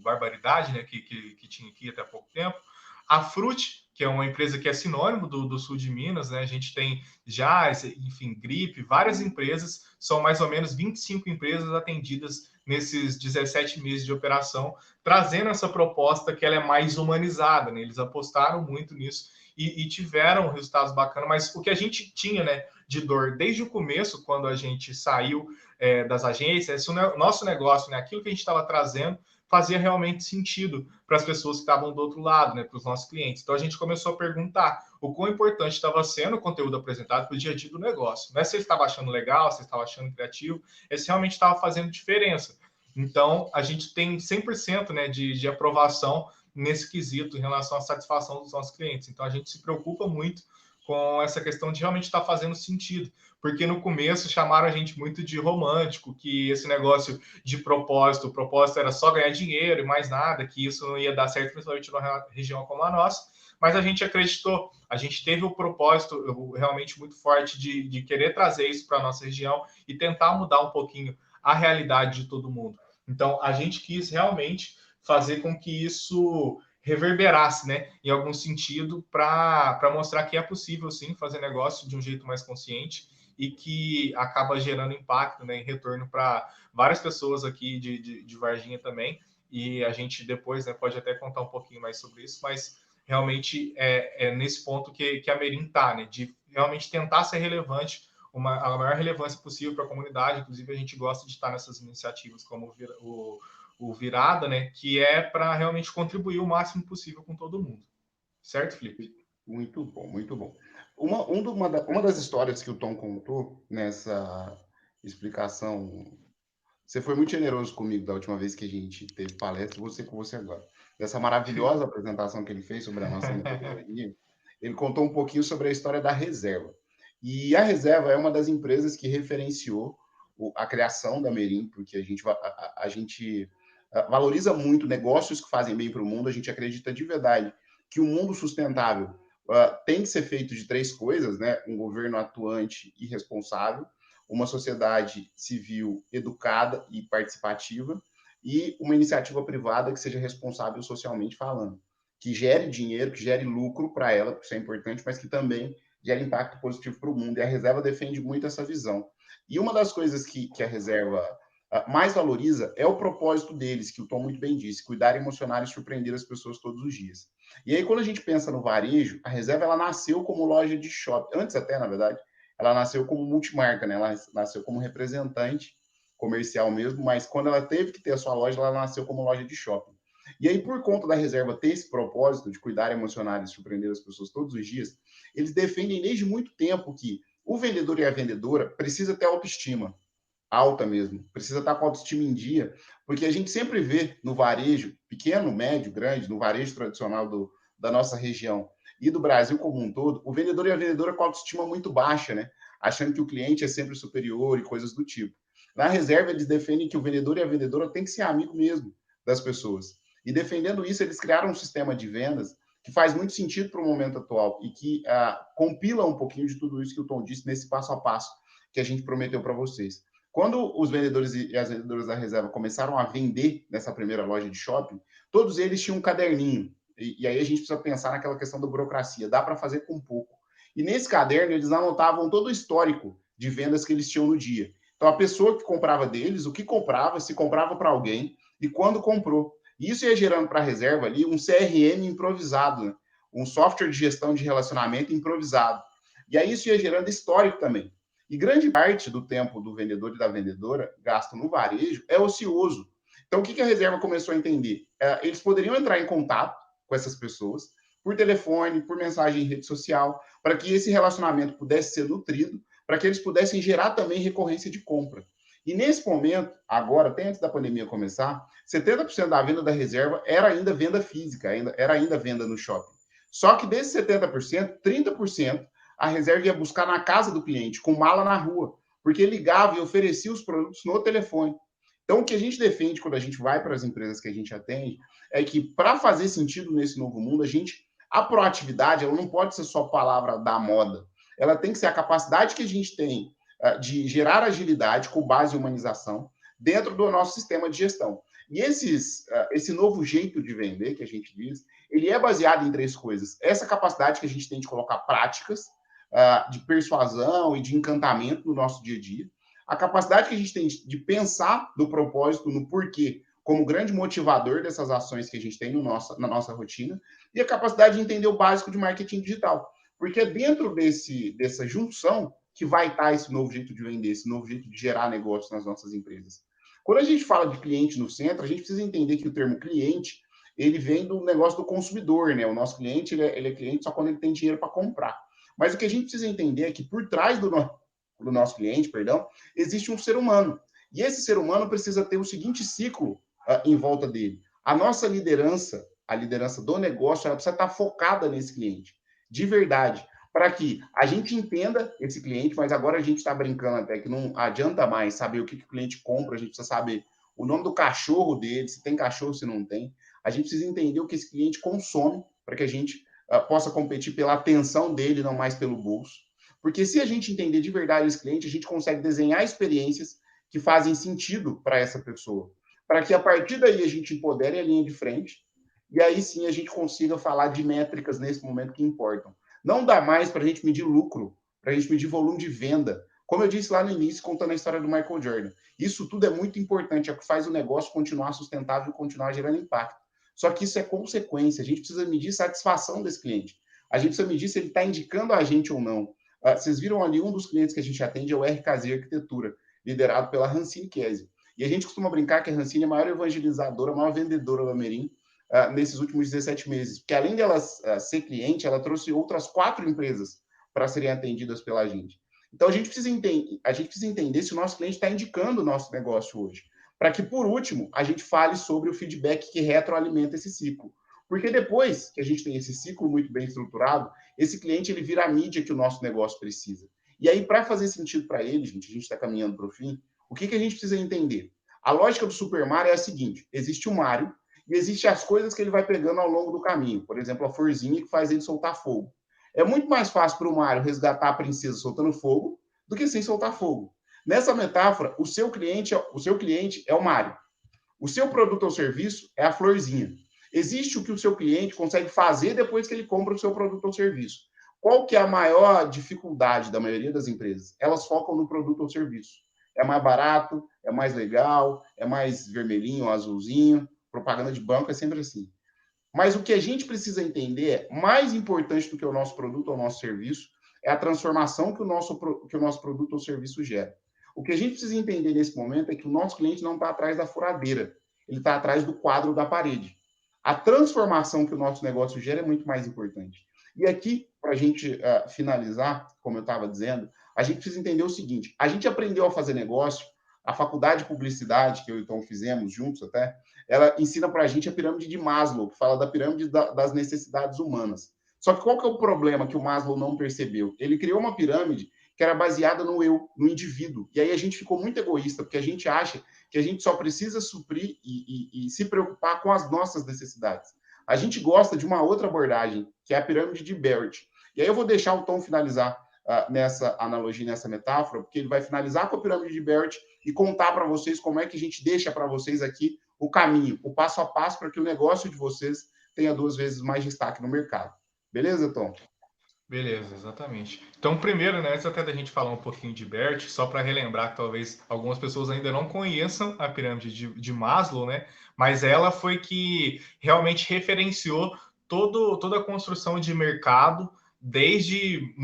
Barbaridade, né, que tinha aqui até há pouco tempo. A Frute, que é uma empresa que é sinônimo do sul de Minas, né? A gente tem Jazz, enfim, Gripe, várias empresas, são mais ou menos 25 empresas atendidas nesses 17 meses de operação, trazendo essa proposta que ela é mais humanizada, né? Eles apostaram muito nisso e tiveram resultados bacanas, mas o que a gente tinha, né, de dor desde o começo, quando a gente saiu das agências, esse nosso negócio, né, aquilo que a gente estava trazendo, fazia realmente sentido para as pessoas que estavam do outro lado, né, para os nossos clientes. Então, a gente começou a perguntar o quão importante estava sendo o conteúdo apresentado para o dia a dia do negócio. Não é se ele estava achando legal, se ele estava achando criativo, é se realmente estava fazendo diferença. Então, a gente tem 100%, né, de aprovação nesse quesito em relação à satisfação dos nossos clientes. Então, a gente se preocupa muito com essa questão de realmente estar fazendo sentido. Porque no começo chamaram a gente muito de romântico, que esse negócio de propósito, o propósito era só ganhar dinheiro e mais nada, que isso não ia dar certo, principalmente numa região como a nossa. Mas a gente acreditou, a gente teve o propósito realmente muito forte de querer trazer isso para a nossa região e tentar mudar um pouquinho a realidade de todo mundo. Então, a gente quis realmente fazer com que isso reverberasse, né, em algum sentido, para mostrar que é possível, sim, fazer negócio de um jeito mais consciente e que acaba gerando impacto, né, em retorno para várias pessoas aqui de Varginha também. E a gente depois, né, pode até contar um pouquinho mais sobre isso, mas realmente é nesse ponto que a Merim está, né, de realmente tentar ser relevante, a maior relevância possível para a comunidade. Inclusive, a gente gosta de estar nessas iniciativas como o Virada, né, que é para realmente contribuir o máximo possível com todo mundo. Certo, Felipe? Muito bom, muito bom. Uma das histórias que o Tom contou nessa explicação, você foi muito generoso comigo da última vez que a gente teve palestra, você com você agora. Dessa maravilhosa apresentação que ele fez sobre a nossa metodologia, ele contou um pouquinho sobre a história da Reserva. E a Reserva é uma das empresas que referenciou a criação da Merim, porque a gente valoriza muito negócios que fazem bem para o mundo, a gente acredita de verdade que o mundo sustentável tem que ser feito de três coisas, né? Um governo atuante e responsável, uma sociedade civil educada e participativa e uma iniciativa privada que seja responsável socialmente falando, que gere dinheiro, que gere lucro para ela, porque isso é importante, mas que também gere impacto positivo para o mundo. E a Reserva defende muito essa visão. E uma das coisas que a Reserva mais valoriza é o propósito deles, que o Tom muito bem disse, cuidar, emocionar e surpreender as pessoas todos os dias. E aí, quando a gente pensa no varejo, a Reserva ela nasceu como loja de shopping, antes até, na verdade, ela nasceu como multimarca, né? Ela nasceu como representante comercial mesmo, mas quando ela teve que ter a sua loja, ela nasceu como loja de shopping. E aí, por conta da Reserva ter esse propósito de cuidar, emocionar e surpreender as pessoas todos os dias, eles defendem desde muito tempo que o vendedor e a vendedora precisa ter autoestima alta mesmo, precisa estar com a autoestima em dia, porque a gente sempre vê no varejo, pequeno, médio, grande, no varejo tradicional da nossa região e do Brasil como um todo, o vendedor e a vendedora com a autoestima muito baixa, né? Achando que o cliente é sempre superior e coisas do tipo. Na Reserva, eles defendem que o vendedor e a vendedora têm que ser amigo mesmo das pessoas. E defendendo isso, eles criaram um sistema de vendas que faz muito sentido para o momento atual e que compila um pouquinho de tudo isso que o Tom disse nesse passo a passo que a gente prometeu para vocês. Quando os vendedores e as vendedoras da Reserva começaram a vender nessa primeira loja de shopping, todos eles tinham um caderninho. E aí a gente precisa pensar naquela questão da burocracia. Dá para fazer com pouco. E nesse caderno, eles anotavam todo o histórico de vendas que eles tinham no dia. Então, a pessoa que comprava deles, o que comprava, se comprava para alguém e quando comprou. E isso ia gerando para a Reserva ali um CRM improvisado, né? Um software de gestão de relacionamento improvisado. E aí isso ia gerando histórico também. E grande parte do tempo do vendedor e da vendedora gasto no varejo é ocioso. Então, o que a Reserva começou a entender? Eles poderiam entrar em contato com essas pessoas por telefone, por mensagem em rede social, para que esse relacionamento pudesse ser nutrido, para que eles pudessem gerar também recorrência de compra. E nesse momento, agora, até antes da pandemia começar, 70% da venda da Reserva era ainda venda física, era ainda venda no shopping. Só que desses 70%, 30% a Reserva ia buscar na casa do cliente, com mala na rua, porque ligava e oferecia os produtos no telefone. Então, o que a gente defende quando a gente vai para as empresas que a gente atende é que, para fazer sentido nesse novo mundo, a proatividade ela não pode ser só palavra da moda. Ela tem que ser a capacidade que a gente tem de gerar agilidade com base em humanização dentro do nosso sistema de gestão. E esse novo jeito de vender, que a gente diz, ele é baseado em três coisas. Essa capacidade que a gente tem de colocar práticas, de persuasão e de encantamento no nosso dia a dia, a capacidade que a gente tem de pensar no propósito, no porquê, como grande motivador dessas ações que a gente tem na nossa rotina, e a capacidade de entender o básico de marketing digital. Porque é dentro dessa junção que vai estar esse novo jeito de vender, esse novo jeito de gerar negócio nas nossas empresas. Quando a gente fala de cliente no centro, a gente precisa entender que o termo cliente, ele vem do negócio do consumidor, né? O nosso cliente, ele é cliente só quando ele tem dinheiro para comprar. Mas o que a gente precisa entender é que por trás do nosso cliente, existe um ser humano. E esse ser humano precisa ter o seguinte ciclo em volta dele. A nossa liderança, a liderança do negócio, ela precisa estar focada nesse cliente, de verdade, para que a gente entenda esse cliente, mas agora a gente está brincando até que não adianta mais saber o que o cliente compra, a gente precisa saber o nome do cachorro dele, se tem cachorro, se não tem. A gente precisa entender o que esse cliente consome para que a gente possa competir pela atenção dele, não mais pelo bolso. Porque se a gente entender de verdade esse cliente, a gente consegue desenhar experiências que fazem sentido para essa pessoa. Para que a partir daí a gente empodere a linha de frente e aí sim a gente consiga falar de métricas nesse momento que importam. Não dá mais para a gente medir lucro, para a gente medir volume de venda. Como eu disse lá no início, contando a história do Michael Jordan. Isso tudo é muito importante, é o que faz o negócio continuar sustentável e continuar gerando impacto. Só que isso é consequência, a gente precisa medir satisfação desse cliente. A gente precisa medir se ele está indicando a gente ou não. Vocês viram ali, um dos clientes que a gente atende é o RKZ Arquitetura, liderado pela Hancine Kese. E a gente costuma brincar que a Hancine é a maior evangelizadora, a maior vendedora da Merim nesses últimos 17 meses. Porque além dela ser cliente, ela trouxe outras 4 empresas para serem atendidas pela gente. Então a gente precisa entender se o nosso cliente está indicando o nosso negócio hoje. Para que, por último, a gente fale sobre o feedback que retroalimenta esse ciclo. Porque depois que a gente tem esse ciclo muito bem estruturado, esse cliente ele vira a mídia que o nosso negócio precisa. E aí, para fazer sentido para ele, gente, a gente está caminhando para o fim, o que a gente precisa entender? A lógica do Super Mario é a seguinte: existe o Mario e existem as coisas que ele vai pegando ao longo do caminho. Por exemplo, a florzinha que faz ele soltar fogo. É muito mais fácil para o Mario resgatar a princesa soltando fogo do que sem soltar fogo. Nessa metáfora, o seu cliente é o Mario. O seu produto ou serviço é a florzinha. Existe o que o seu cliente consegue fazer depois que ele compra o seu produto ou serviço. Qual que é a maior dificuldade da maioria das empresas? Elas focam no produto ou serviço. É mais barato, é mais legal, é mais vermelhinho ou azulzinho. Propaganda de banco é sempre assim. Mas o que a gente precisa entender é, mais importante do que o nosso produto ou o nosso serviço, é a transformação que o nosso produto ou serviço gera. O que a gente precisa entender nesse momento é que o nosso cliente não está atrás da furadeira, ele está atrás do quadro da parede. A transformação que o nosso negócio gera é muito mais importante. E aqui, para a gente finalizar, como eu estava dizendo, a gente precisa entender o seguinte: a gente aprendeu a fazer negócio, a faculdade de publicidade, que eu e o Tom fizemos juntos até, ela ensina para a gente a pirâmide de Maslow, que fala da pirâmide das necessidades humanas. Só que qual que é o problema que o Maslow não percebeu? Ele criou uma pirâmide que era baseada no eu, no indivíduo. E aí a gente ficou muito egoísta, porque a gente acha que a gente só precisa suprir e se preocupar com as nossas necessidades. A gente gosta de uma outra abordagem, que é a pirâmide de Barrett. E aí eu vou deixar o Tom finalizar nessa analogia, nessa metáfora, porque ele vai finalizar com a pirâmide de Barrett e contar para vocês como é que a gente deixa para vocês aqui o caminho, o passo a passo para que o negócio de vocês tenha 2 vezes mais destaque no mercado. Beleza, Tom? Beleza, exatamente. Então, primeiro, né, antes até da gente falar um pouquinho de Bert, só para relembrar que talvez algumas pessoas ainda não conheçam a pirâmide de Maslow, né? Mas ela foi que realmente referenciou toda a construção de mercado desde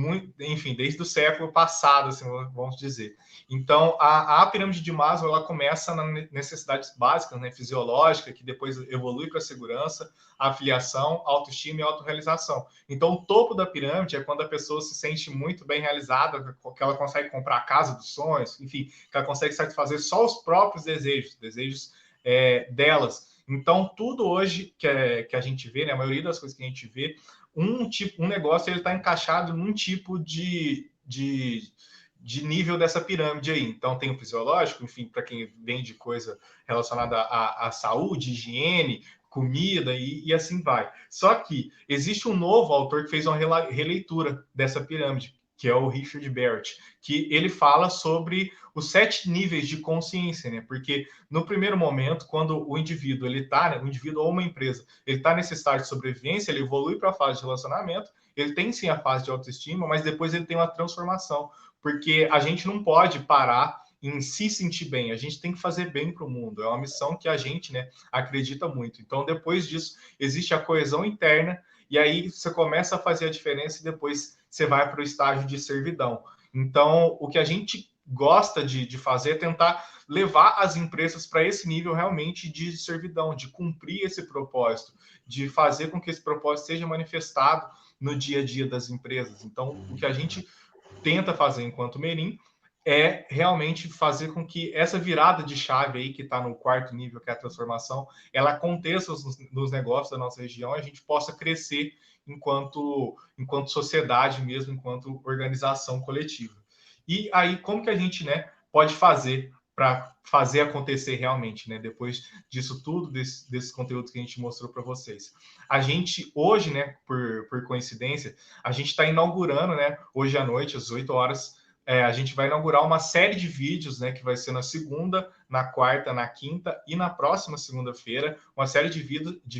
desde o século passado, assim, vamos dizer. Então, a pirâmide de Maslow ela começa nas necessidades básicas, né, fisiológica, que depois evolui para a segurança, a afiliação, autoestima e autorrealização. Então, o topo da pirâmide é quando a pessoa se sente muito bem realizada, que ela consegue comprar a casa dos sonhos, enfim, que ela consegue satisfazer só os próprios desejos delas. Então, tudo hoje que a gente vê, né, a maioria das coisas que a gente vê, um negócio ele está encaixado num tipo de nível dessa pirâmide aí. Então, tem o fisiológico, enfim, para quem vende coisa relacionada à saúde, higiene, comida e assim vai. Só que existe um novo autor que fez uma releitura dessa pirâmide, que é o Richard Barrett, que ele fala sobre os 7 níveis de consciência, né? Porque no primeiro momento, quando o indivíduo ele tá, né, o indivíduo ou uma empresa, ele está nesse estágio de sobrevivência, ele evolui para a fase de relacionamento, ele tem sim a fase de autoestima, mas depois ele tem uma transformação, porque a gente não pode parar em se sentir bem, a gente tem que fazer bem para o mundo, é uma missão que a gente, né, acredita muito. Então, depois disso, existe a coesão interna, e aí você começa a fazer a diferença e depois você vai para o estágio de servidão. Então, o que a gente gosta de fazer é tentar levar as empresas para esse nível realmente de servidão, de cumprir esse propósito, de fazer com que esse propósito seja manifestado no dia a dia das empresas. Então, o que a gente tenta fazer enquanto Merim é realmente fazer com que essa virada de chave aí, que está no quarto nível, que é a transformação, ela aconteça nos negócios da nossa região e a gente possa crescer enquanto sociedade mesmo, enquanto organização coletiva. E aí, como que a gente, né, pode fazer para fazer acontecer realmente, né, depois disso tudo, desses conteúdos que a gente mostrou para vocês? A gente, hoje, né, por coincidência, a gente está inaugurando, né, hoje à noite, às 8 horas, a gente vai inaugurar uma série de vídeos, né, que vai ser na segunda, na quarta, na quinta e na próxima segunda-feira, uma série de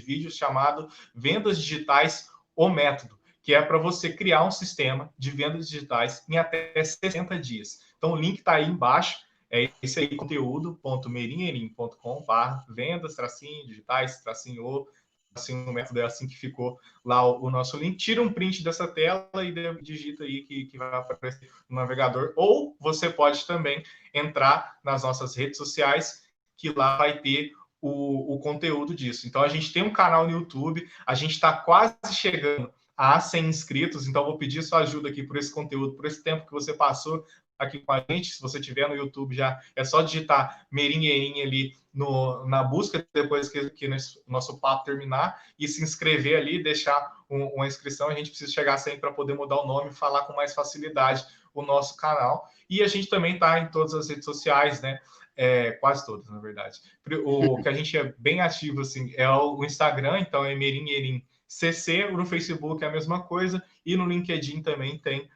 vídeos chamado Vendas Digitais, o Método, que é para você criar um sistema de vendas digitais em até 60 dias. Então, o link está aí embaixo, é esse aí, conteúdo.merinherim.com/vendas, digitais, o assim, o método é assim que ficou lá o nosso link. Tira um print dessa tela e digita aí que vai aparecer no navegador. Ou você pode também entrar nas nossas redes sociais, que lá vai ter o conteúdo disso. Então, a gente tem um canal no YouTube, a gente está quase chegando a 100 inscritos, então vou pedir sua ajuda aqui por esse conteúdo, por esse tempo que você passou aqui com a gente. Se você tiver no YouTube, já é só digitar Merinherim ali na busca, depois que nosso papo terminar, e se inscrever ali, deixar uma inscrição. A gente precisa chegar sempre para poder mudar o nome e falar com mais facilidade o nosso canal. E a gente também está em todas as redes sociais, né? Quase todas, na verdade. O que a gente é bem ativo assim, é o Instagram, então é Merinherim CC, no Facebook é a mesma coisa, e no LinkedIn também tem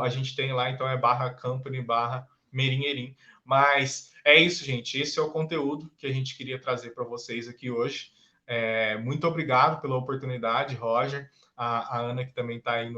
a gente tem lá, então é /company/Merinherim. Mas é isso, gente. Esse é o conteúdo que a gente queria trazer para vocês aqui hoje. Muito obrigado pela oportunidade, Roger, a Ana, que também está aí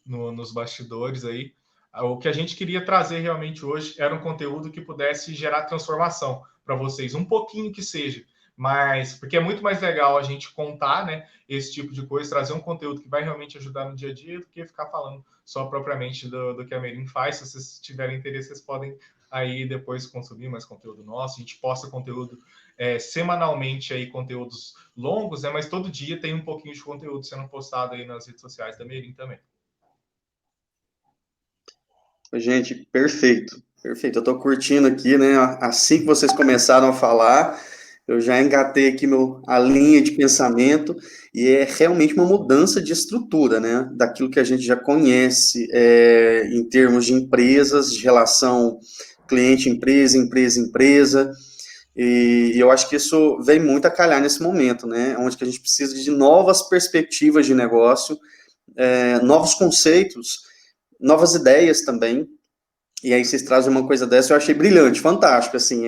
nos bastidores aí. O que a gente queria trazer realmente hoje era um conteúdo que pudesse gerar transformação para vocês, um pouquinho que seja, mas porque é muito mais legal a gente contar, né, esse tipo de coisa, trazer um conteúdo que vai realmente ajudar no dia a dia do que ficar falando só propriamente do que a Merim faz. Se vocês tiverem interesse, vocês podem aí depois consumir mais conteúdo nosso. A gente posta conteúdo semanalmente aí, conteúdos longos, né, mas todo dia tem um pouquinho de conteúdo sendo postado aí nas redes sociais da Merim também. Gente, perfeito, perfeito. Eu estou curtindo aqui, né? Assim que vocês começaram a falar, eu já engatei aqui a linha de pensamento, e é realmente uma mudança de estrutura, né? Daquilo que a gente já conhece em termos de empresas, de relação cliente-empresa, empresa-empresa, e eu acho que isso vem muito a calhar nesse momento, né? Onde que a gente precisa de novas perspectivas de negócio, novos conceitos, novas ideias também. E aí vocês trazem uma coisa dessa, eu achei brilhante, fantástico, assim,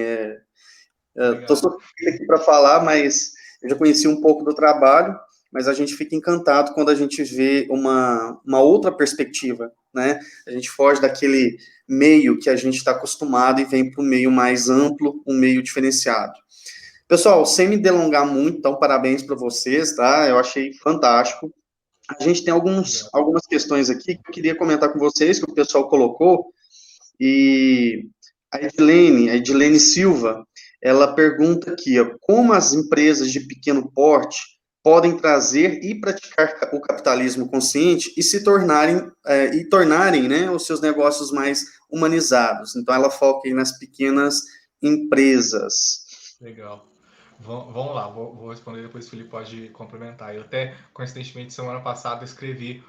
estou sofrendo aqui para falar, mas eu já conheci um pouco do trabalho, mas a gente fica encantado quando a gente vê uma outra perspectiva, né? A gente foge daquele meio que a gente está acostumado e vem para um meio mais amplo, um meio diferenciado. Pessoal, sem me delongar muito, então parabéns para vocês, tá? Eu achei fantástico. A gente tem algumas questões aqui que eu queria comentar com vocês, que o pessoal colocou, e a Edilene Silva, ela pergunta aqui, ó, como as empresas de pequeno porte podem trazer e praticar o capitalismo consciente e tornarem, né, os seus negócios mais humanizados. Então, ela foca aí nas pequenas empresas. Legal. Vamos lá, vou responder, depois o Felipe pode complementar. Eu até, coincidentemente, semana passada escrevi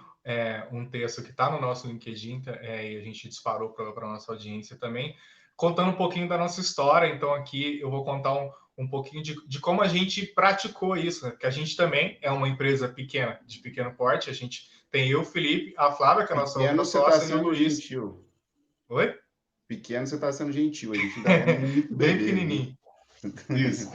um texto que está no nosso LinkedIn, e a gente disparou para a nossa audiência também, contando um pouquinho da nossa história. Então, aqui eu vou contar um pouquinho de como a gente praticou isso, né? Porque a gente também é uma empresa pequena, de pequeno porte. A gente tem eu, o Felipe, a Flávia, que é a nossa outra sócia, e o Luiz. Gentil. Oi? Pequeno, você está sendo gentil. A gente ainda é muito bem bebê, pequenininho. Isso.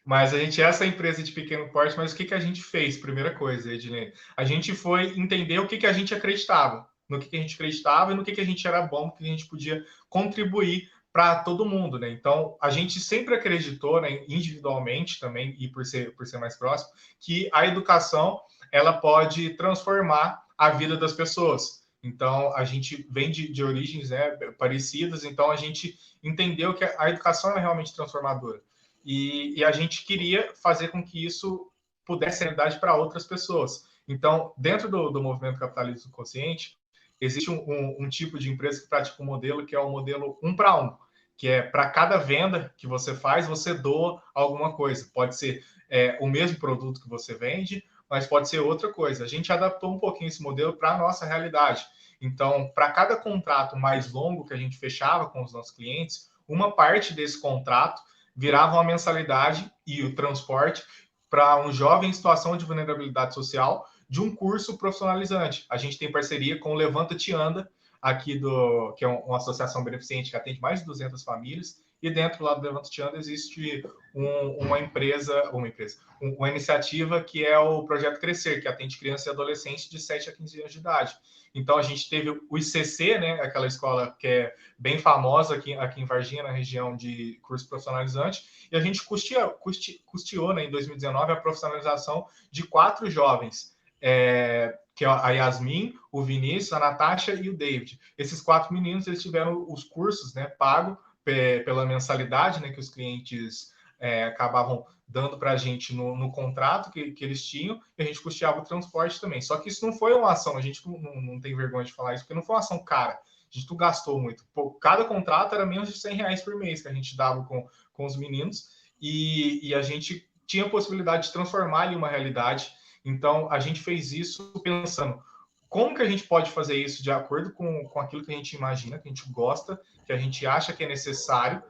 Mas a gente é essa empresa de pequeno porte, mas o que a gente fez? Primeira coisa, Edilene, a gente foi entender o que a gente acreditava, no que a gente acreditava e no que a gente era bom, que a gente podia contribuir para todo mundo, né? Então, a gente sempre acreditou, né, individualmente também, e por ser mais próximo, que a educação, ela pode transformar a vida das pessoas. Então, a gente vem de origens, né, parecidas, então a gente entendeu que a educação é realmente transformadora. E a gente queria fazer com que isso pudesse ser realidade para outras pessoas. Então, dentro do movimento capitalismo consciente, existe um tipo de empresa que pratica um modelo que é o modelo 1 para 1, que é para cada venda que você faz, você doa alguma coisa. Pode ser o mesmo produto que você vende, mas pode ser outra coisa. A gente adaptou um pouquinho esse modelo para a nossa realidade. Então, para cada contrato mais longo que a gente fechava com os nossos clientes, uma parte desse contrato virava uma mensalidade e o transporte para um jovem em situação de vulnerabilidade social de um curso profissionalizante. A gente tem parceria com o Levanta Te Anda, aqui que é uma associação beneficente que atende mais de 200 famílias, e dentro lá do Levanta Te Anda existe uma iniciativa que é o Projeto Crescer, que atende crianças e adolescentes de 7 a 15 anos de idade. Então, a gente teve o ICC, né, aquela escola que é bem famosa aqui em Varginha, na região de curso profissionalizante, e a gente custeou né, em 2019, a profissionalização de 4 jovens, que é a Yasmin, o Vinícius, a Natasha e o David. Esses 4 meninos, eles tiveram os cursos, né, pago pela mensalidade, né, que os clientes acabavam dando para a gente no contrato que eles tinham, e a gente custeava o transporte também. Só que isso não foi uma ação, a gente não tem vergonha de falar isso, porque não foi uma ação cara. A gente não gastou muito. Cada contrato era menos de R$100 por mês que a gente dava com os meninos, e a gente tinha a possibilidade de transformar em uma realidade. Então, a gente fez isso pensando como que a gente pode fazer isso de acordo com aquilo que a gente imagina, que a gente gosta, que a gente acha que é necessário,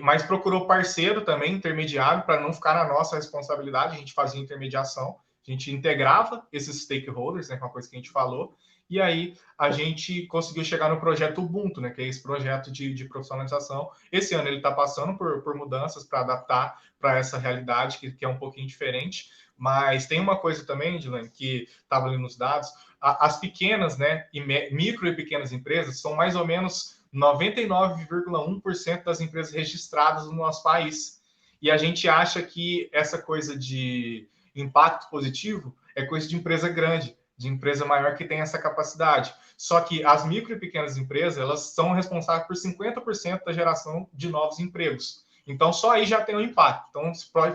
mas procurou parceiro também, intermediário, para não ficar na nossa responsabilidade. A gente fazia intermediação, a gente integrava esses stakeholders, né, com a coisa que a gente falou, e aí a gente conseguiu chegar no projeto Ubuntu, né, que é esse projeto de profissionalização. Esse ano ele está passando por mudanças para adaptar para essa realidade, que é um pouquinho diferente, mas tem uma coisa também, Dylan, que estava ali nos dados, as pequenas, né, micro e pequenas empresas são mais ou menos 99,1% das empresas registradas no nosso país. E a gente acha que essa coisa de impacto positivo é coisa de empresa grande, de empresa maior que tem essa capacidade. Só que as micro e pequenas empresas, elas são responsáveis por 50% da geração de novos empregos. Então, só aí já tem um impacto. Então,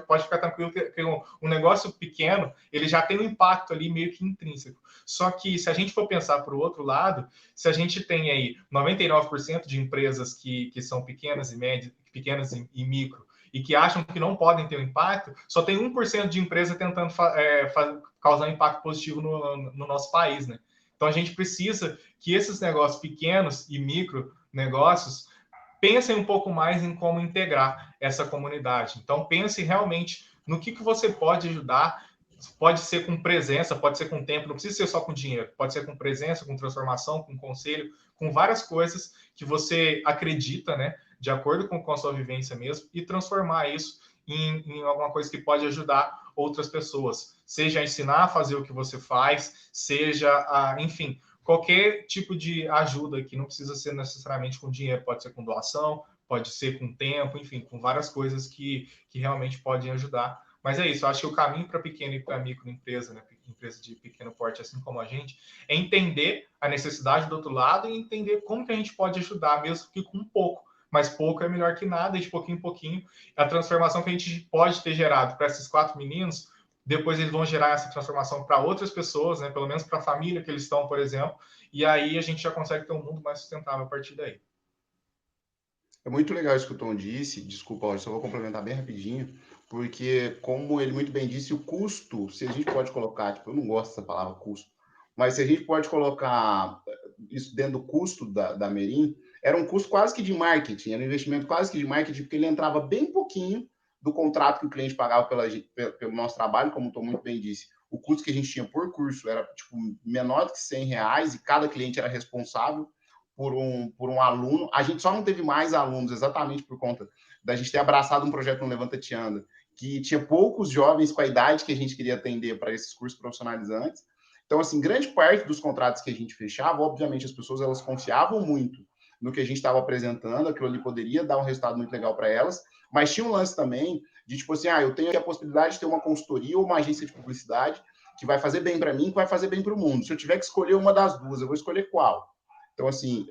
pode ficar tranquilo que um negócio pequeno, ele já tem um impacto ali meio que intrínseco. Só que, se a gente for pensar para o outro lado, se a gente tem aí 99% de empresas que são pequenas e médias, pequenas e micro, e que acham que não podem ter um impacto, só tem 1% de empresa tentando causar um impacto positivo no nosso país, né? Então, a gente precisa que esses negócios pequenos e micro negócios pensem um pouco mais em como integrar essa comunidade. Então, pense realmente no que você pode ajudar. Pode ser com presença, pode ser com tempo, não precisa ser só com dinheiro. Pode ser com presença, com transformação, com conselho, com várias coisas que você acredita, né, de acordo com a sua vivência mesmo, e transformar isso em alguma coisa que pode ajudar outras pessoas. Seja a ensinar a fazer o que você faz, seja, enfim, qualquer tipo de ajuda que não precisa ser necessariamente com dinheiro, pode ser com doação, pode ser com tempo, enfim, com várias coisas que realmente podem ajudar. Mas é isso, eu acho que o caminho para pequena e para microempresa, né, empresa de pequeno porte, assim como a gente, é entender a necessidade do outro lado e entender como que a gente pode ajudar, mesmo que com pouco. Mas pouco é melhor que nada, e de pouquinho em pouquinho, a transformação que a gente pode ter gerado para esses 4 meninos, depois eles vão gerar essa transformação para outras pessoas, né? Pelo menos para a família que eles estão, por exemplo, e aí a gente já consegue ter um mundo mais sustentável a partir daí. É muito legal isso que o Tom disse, desculpa, eu só vou complementar bem rapidinho, porque, como ele muito bem disse, o custo, se a gente pode colocar, tipo, eu não gosto dessa palavra custo, mas se a gente pode colocar isso dentro do custo da Merim, era um custo quase que de marketing, era um investimento quase que de marketing, porque ele entrava bem pouquinho do contrato que o cliente pagava pelo nosso trabalho, como o Tom muito bem disse. O custo que a gente tinha por curso era tipo, menor do que R$100 e cada cliente era responsável por um aluno. A gente só não teve mais alunos exatamente por conta da gente ter abraçado um projeto no Levanta Te Anda, que tinha poucos jovens com a idade que a gente queria atender para esses cursos profissionalizantes. Então, assim, grande parte dos contratos que a gente fechava, obviamente, as pessoas elas confiavam muito no que a gente estava apresentando, aquilo ali poderia dar um resultado muito legal para elas, mas tinha um lance também de, tipo assim, eu tenho aqui a possibilidade de ter uma consultoria ou uma agência de publicidade que vai fazer bem para mim, que vai fazer bem para o mundo. Se eu tiver que escolher uma das duas, eu vou escolher qual? Então, assim,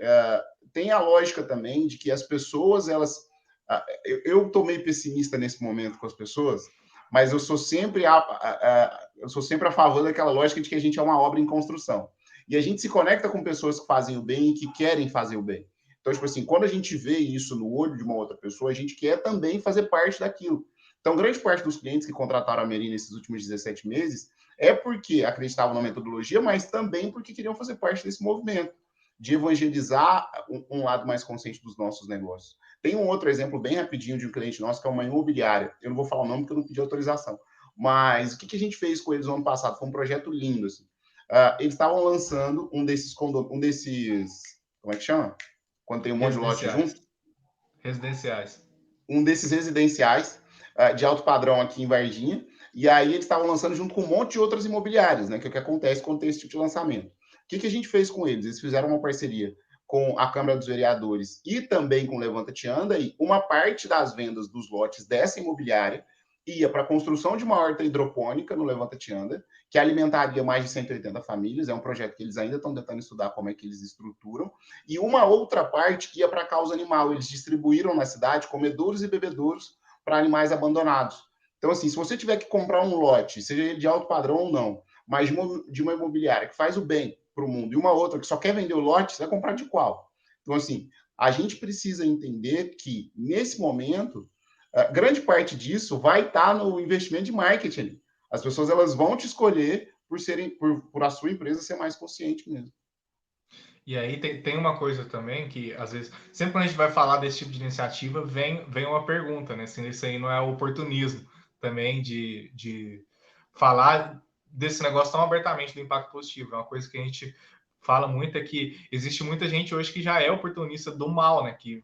tem a lógica também de que as pessoas, elas... Eu estou meio pessimista nesse momento com as pessoas, mas eu sou sempre a favor daquela lógica de que a gente é uma obra em construção. E a gente se conecta com pessoas que fazem o bem e que querem fazer o bem. Então, tipo assim, quando a gente vê isso no olho de uma outra pessoa, a gente quer também fazer parte daquilo. Então, grande parte dos clientes que contrataram a Merin nesses últimos 17 meses é porque acreditavam na metodologia, mas também porque queriam fazer parte desse movimento de evangelizar um lado mais consciente dos nossos negócios. Tem um outro exemplo bem rapidinho de um cliente nosso, que é uma imobiliária. Eu não vou falar o nome porque eu não pedi autorização. Mas o que a gente fez com eles no ano passado? Foi um projeto lindo, assim. Eles estavam lançando um desses, como é que chama? Quando tem um monte de lote junto? Residenciais. Um desses residenciais de alto padrão aqui em Varginha. E aí eles estavam lançando junto com um monte de outras imobiliárias, né? Que é o que acontece quando tem esse tipo de lançamento. O que a gente fez com eles? Eles fizeram uma parceria com a Câmara dos Vereadores e também com o Levanta Te Anda, e uma parte das vendas dos lotes dessa imobiliária ia para a construção de uma horta hidropônica no Levanta Te Anda, que alimentaria mais de 180 famílias. É um projeto que eles ainda estão tentando estudar como é que eles estruturam. E uma outra parte ia para a causa animal. Eles distribuíram na cidade comedouros e bebedouros para animais abandonados. Então, assim, se você tiver que comprar um lote, seja ele de alto padrão ou não, mas de uma imobiliária que faz o bem para o mundo e uma outra que só quer vender o lote, você vai comprar de qual? Então, assim, a gente precisa entender que, nesse momento, grande parte disso vai estar no investimento de marketing. As pessoas elas vão te escolher por a sua empresa ser mais consciente mesmo. E aí tem uma coisa também que, às vezes, sempre quando a gente vai falar desse tipo de iniciativa, vem uma pergunta, né? Se isso aí não é oportunismo também de falar desse negócio tão abertamente do impacto positivo. É uma coisa que a gente fala muito, é que existe muita gente hoje que já é oportunista do mal, né? Que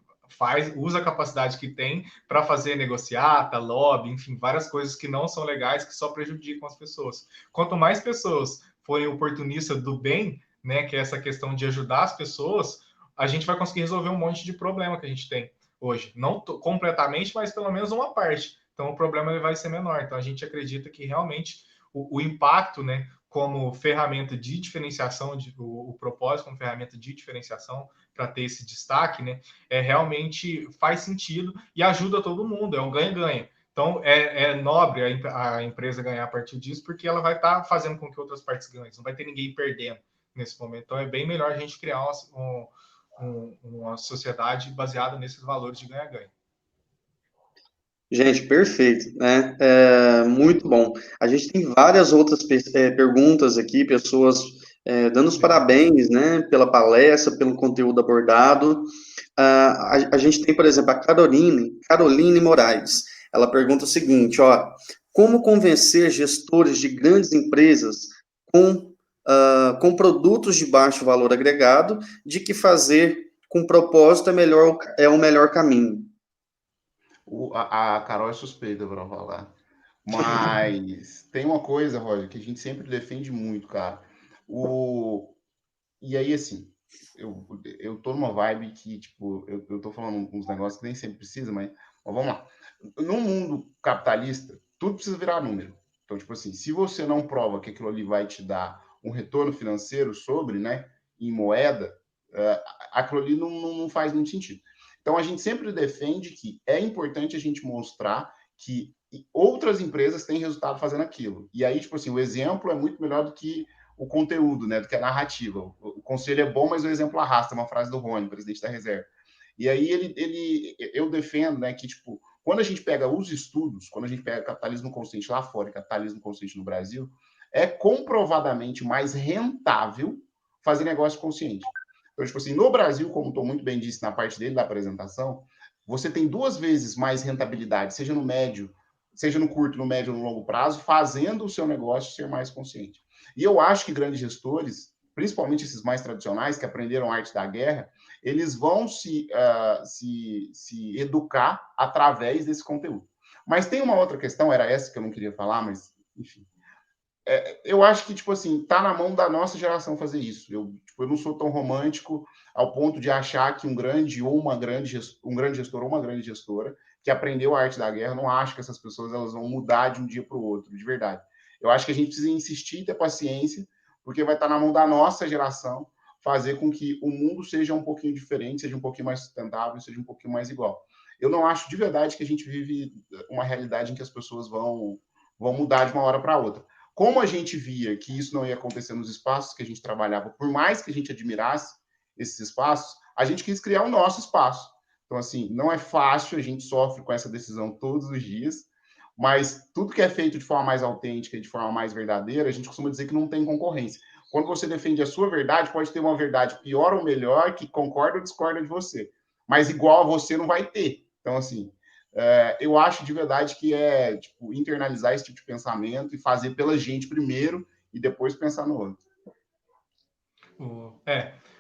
usa a capacidade que tem para fazer negociata, lobby, enfim, várias coisas que não são legais, que só prejudicam as pessoas. Quanto mais pessoas forem oportunistas do bem, né, que é essa questão de ajudar as pessoas, a gente vai conseguir resolver um monte de problema que a gente tem hoje. Não completamente, mas pelo menos uma parte. Então o problema ele vai ser menor. Então a gente acredita que realmente o impacto, né, como ferramenta de diferenciação, o propósito como ferramenta de diferenciação para ter esse destaque, né, realmente faz sentido e ajuda todo mundo. É um ganha-ganha. Então, é nobre a empresa ganhar a partir disso, porque ela vai estar fazendo com que outras partes ganhem. Não vai ter ninguém perdendo nesse momento. Então, é bem melhor a gente criar uma sociedade baseada nesses valores de ganha-ganha. Gente, perfeito, né? Muito bom. A gente tem várias outras perguntas aqui, pessoas dando os parabéns, né, pela palestra, pelo conteúdo abordado. A gente tem, por exemplo, a Caroline Moraes. Ela pergunta o seguinte, ó, como convencer gestores de grandes empresas com produtos de baixo valor agregado de que fazer com propósito é o melhor caminho? A Carol é suspeita para falar. Mas tem uma coisa, Roger, que a gente sempre defende muito, cara. E aí, assim, eu tô numa vibe que, tipo, eu tô falando uns negócios que nem sempre precisa, mas vamos lá. No mundo capitalista, tudo precisa virar número. Então, tipo assim, se você não prova que aquilo ali vai te dar um retorno financeiro sobre, né, em moeda, aquilo ali não faz muito sentido. Então, a gente sempre defende que é importante a gente mostrar que outras empresas têm resultado fazendo aquilo. E aí, tipo assim, o exemplo é muito melhor do que o conteúdo, né, do que a narrativa. O conselho é bom, mas o exemplo arrasta, uma frase do Rony, presidente da reserva. E aí eu defendo, né, que tipo, quando a gente pega os estudos, quando a gente pega capitalismo consciente lá fora e capitalismo consciente no Brasil, é comprovadamente mais rentável fazer negócio consciente. Então, tipo assim, no Brasil, como estou muito bem disse na parte dele da apresentação, você tem 2 vezes mais rentabilidade, seja no médio, seja no curto, no médio ou no longo prazo, fazendo o seu negócio ser mais consciente. E eu acho que grandes gestores, principalmente esses mais tradicionais, que aprenderam a arte da guerra, eles vão se educar através desse conteúdo. Mas tem uma outra questão, era essa que eu não queria falar, mas, enfim. Eu acho que, tipo assim, tá na mão da nossa geração fazer isso. Eu não sou tão romântico ao ponto de achar que um grande gestor ou uma grande gestora que aprendeu a arte da guerra, não acho que essas pessoas elas vão mudar de um dia para o outro, de verdade. Eu acho que a gente precisa insistir e ter paciência, porque vai estar na mão da nossa geração fazer com que o mundo seja um pouquinho diferente, seja um pouquinho mais sustentável, seja um pouquinho mais igual. Eu não acho de verdade que a gente vive uma realidade em que as pessoas vão mudar de uma hora para outra. Como a gente via que isso não ia acontecer nos espaços que a gente trabalhava, por mais que a gente admirasse esses espaços, a gente quis criar o nosso espaço. Então, assim, não é fácil, a gente sofre com essa decisão todos os dias, mas tudo que é feito de forma mais autêntica e de forma mais verdadeira, a gente costuma dizer que não tem concorrência. Quando você defende a sua verdade, pode ter uma verdade pior ou melhor, que concorda ou discorda de você. Mas igual a você não vai ter. Então, assim, eu acho de verdade que é tipo, internalizar esse tipo de pensamento e fazer pela gente primeiro e depois pensar no outro.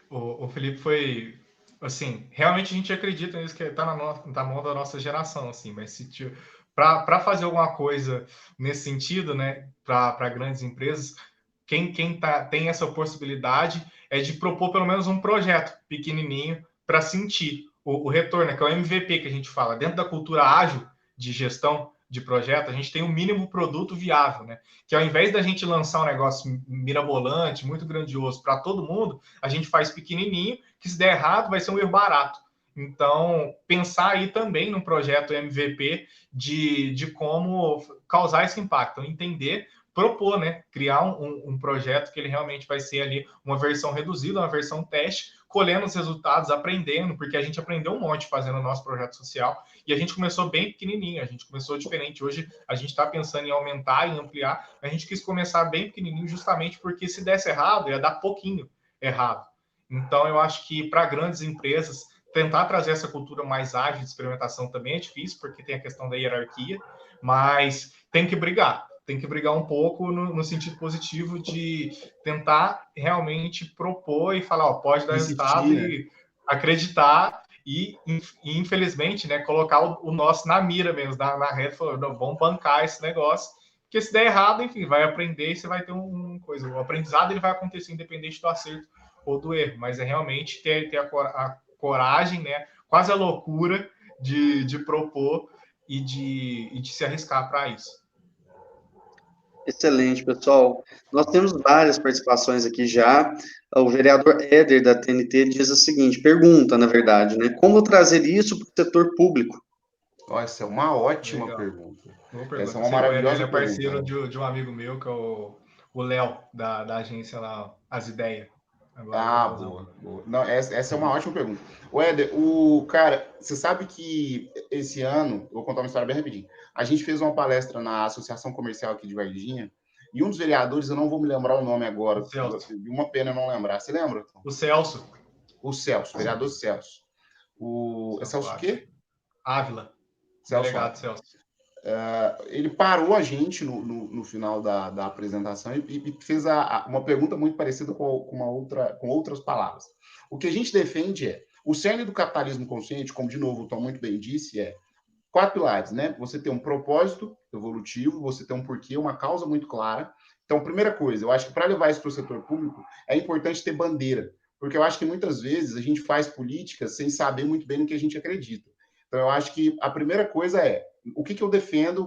O Felipe foi, assim, realmente a gente acredita nisso, que está na mão da nossa geração, assim, mas se para fazer alguma coisa nesse sentido, né, para grandes empresas, quem tem essa possibilidade é de propor pelo menos um projeto pequenininho para sentir o retorno, né, que é o MVP que a gente fala. Dentro da cultura ágil de gestão de projeto, a gente tem o mínimo produto viável, né? Que ao invés da gente lançar um negócio mirabolante, muito grandioso para todo mundo, a gente faz pequenininho, que se der errado vai ser um erro barato. Então, pensar aí também num projeto MVP de como causar esse impacto, entender, propor, né? Criar um projeto que ele realmente vai ser ali uma versão reduzida, uma versão teste, colhendo os resultados, aprendendo, porque a gente aprendeu um monte fazendo o nosso projeto social e a gente começou bem pequenininho, a gente começou diferente. Hoje a gente está pensando em aumentar, em ampliar, a gente quis começar bem pequenininho justamente porque se desse errado, ia dar pouquinho errado. Então, eu acho que para grandes empresas, tentar trazer essa cultura mais ágil de experimentação também é difícil, porque tem a questão da hierarquia, mas tem que brigar um pouco no sentido positivo de tentar realmente propor e falar, ó, pode dar resultado, né? E acreditar e infelizmente, né, colocar o nosso na mira mesmo, na reta, falando, vamos bancar esse negócio, porque se der errado, enfim, vai aprender e você vai ter uma coisa. O aprendizado ele vai acontecer independente do acerto ou do erro, mas é realmente ter a coragem, né, quase a loucura de propor e de se arriscar para isso. Excelente, pessoal. Nós temos várias participações aqui já. O vereador Éder, da TNT, diz o seguinte, pergunta, na verdade, né? Como trazer isso para o setor público? Essa é uma ótima pergunta. Essa é uma maravilhosa ele é parceiro pergunta. de um amigo meu, que é o Léo, da agência lá, As Ideias. Boa. Não, essa é uma ótima pergunta. O Éder, cara, você sabe que esse ano, eu vou contar uma história bem rapidinho. A gente fez uma palestra na Associação Comercial aqui de Varginha, e um dos vereadores, eu não vou me lembrar o nome agora, de uma pena eu não lembrar. Você lembra? O Celso. O Celso, o vereador Celso. É Celso o quê? Ávila. Celso Delegado Ávila. Celso. Ele parou a gente no final da apresentação e fez uma pergunta muito parecida com outras palavras. O que a gente defende o cerne do capitalismo consciente, como de novo o Tom muito bem disse, 4 pilares, né? Você tem um propósito evolutivo, você tem um porquê, uma causa muito clara. Então, primeira coisa, eu acho que para levar isso para o setor público é importante ter bandeira, porque eu acho que muitas vezes a gente faz política sem saber muito bem no que a gente acredita. Então, eu acho que a primeira coisa o que eu defendo,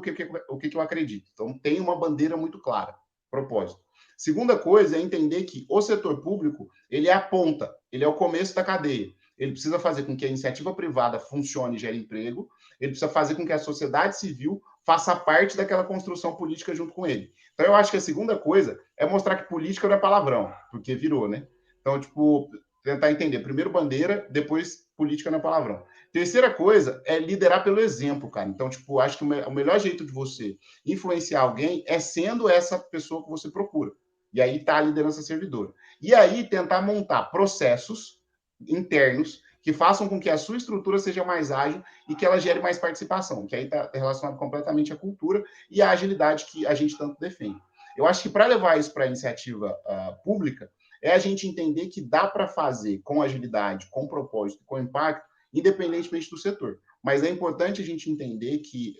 o que eu acredito. Então, tem uma bandeira muito clara, propósito. Segunda coisa é entender que o setor público, ele é a ponta, ele é o começo da cadeia. Ele precisa fazer com que a iniciativa privada funcione e gere emprego, ele precisa fazer com que a sociedade civil faça parte daquela construção política junto com ele. Então, eu acho que a segunda coisa é mostrar que política não é palavrão, porque virou, né? Então, tipo, tentar entender. Primeiro bandeira, depois política não é palavrão. Terceira coisa é liderar pelo exemplo, cara. Então, tipo, acho que o melhor jeito de você influenciar alguém é sendo essa pessoa que você procura. E aí tá a liderança servidora. E aí tentar montar processos internos que façam com que a sua estrutura seja mais ágil e que ela gere mais participação, que aí está relacionado completamente à cultura e à agilidade que a gente tanto defende. Eu acho que para levar isso para a iniciativa pública, é a gente entender que dá para fazer com agilidade, com propósito, com impacto, independentemente do setor. Mas é importante a gente entender que,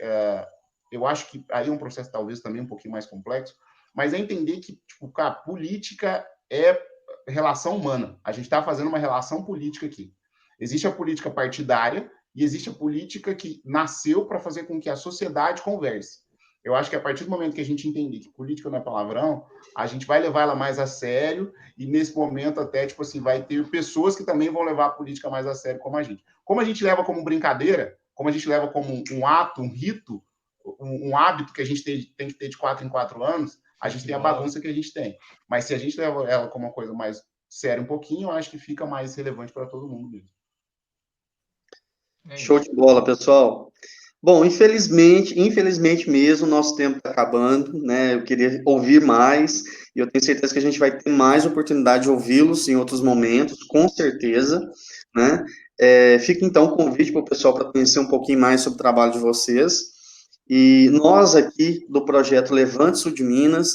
eu acho que aí é um processo talvez também um pouquinho mais complexo, mas é entender que, tipo, cara, política é relação humana. A gente está fazendo uma relação política aqui. Existe a política partidária e existe a política que nasceu para fazer com que a sociedade converse. Eu acho que a partir do momento que a gente entender que política não é palavrão, a gente vai levar ela mais a sério e nesse momento até, tipo assim, vai ter pessoas que também vão levar a política mais a sério como a gente. Como a gente leva como brincadeira, como a gente leva como um ato, um rito, um hábito que a gente tem que ter de 4 em 4 anos, a gente tem a bagunça que a gente tem. Mas se a gente leva ela como uma coisa mais séria um pouquinho, eu acho que fica mais relevante para todo mundo mesmo. Show de bola, pessoal. Bom, infelizmente mesmo, nosso tempo está acabando, né? Eu queria ouvir mais, e eu tenho certeza que a gente vai ter mais oportunidade de ouvi-los em outros momentos, com certeza, né? Fica então o convite para o pessoal para conhecer um pouquinho mais sobre o trabalho de vocês. E nós aqui do projeto Levante Sul de Minas,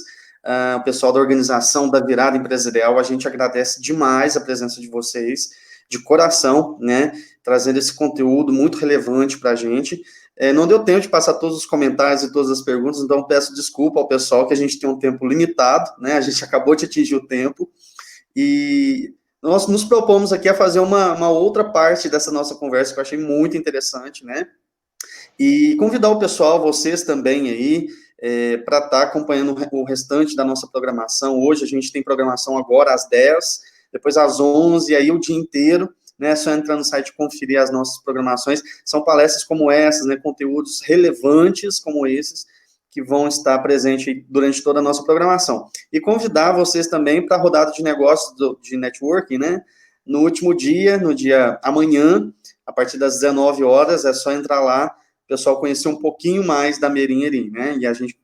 o pessoal da organização da Virada Empresarial, a gente agradece demais a presença de vocês, de coração, né? Trazendo esse conteúdo muito relevante para a gente. Não deu tempo de passar todos os comentários e todas as perguntas, então peço desculpa ao pessoal que a gente tem um tempo limitado, né? A gente acabou de atingir o tempo e nós nos propomos aqui a fazer uma outra parte dessa nossa conversa que eu achei muito interessante, né? E convidar o pessoal, vocês também aí, para estar acompanhando o restante da nossa programação. Hoje a gente tem programação agora às 10, depois às 11, e aí o dia inteiro, né, é só entrar no site e conferir as nossas programações. São palestras como essas, né, conteúdos relevantes como esses, que vão estar presentes durante toda a nossa programação. E convidar vocês também para a rodada de negócios de networking, né, no último dia, no dia amanhã, a partir das 19 horas, é só entrar lá, o pessoal conhecer um pouquinho mais da Merim Erim, né, e a gente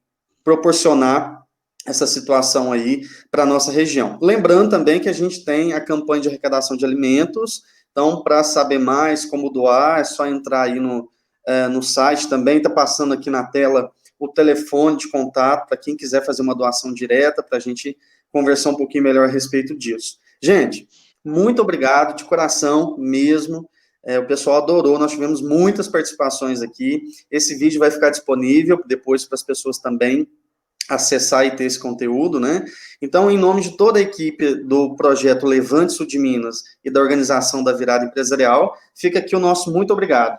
proporcionar essa situação aí para a nossa região. Lembrando também que a gente tem a campanha de arrecadação de alimentos, então, para saber mais como doar, é só entrar aí no site também, está passando aqui na tela o telefone de contato para quem quiser fazer uma doação direta, para a gente conversar um pouquinho melhor a respeito disso. Gente, muito obrigado, de coração mesmo, o pessoal adorou, nós tivemos muitas participações aqui, esse vídeo vai ficar disponível depois para as pessoas também acessar e ter esse conteúdo, né? Então, em nome de toda a equipe do projeto Levante Sul de Minas e da organização da Virada Empresarial, fica aqui o nosso muito obrigado.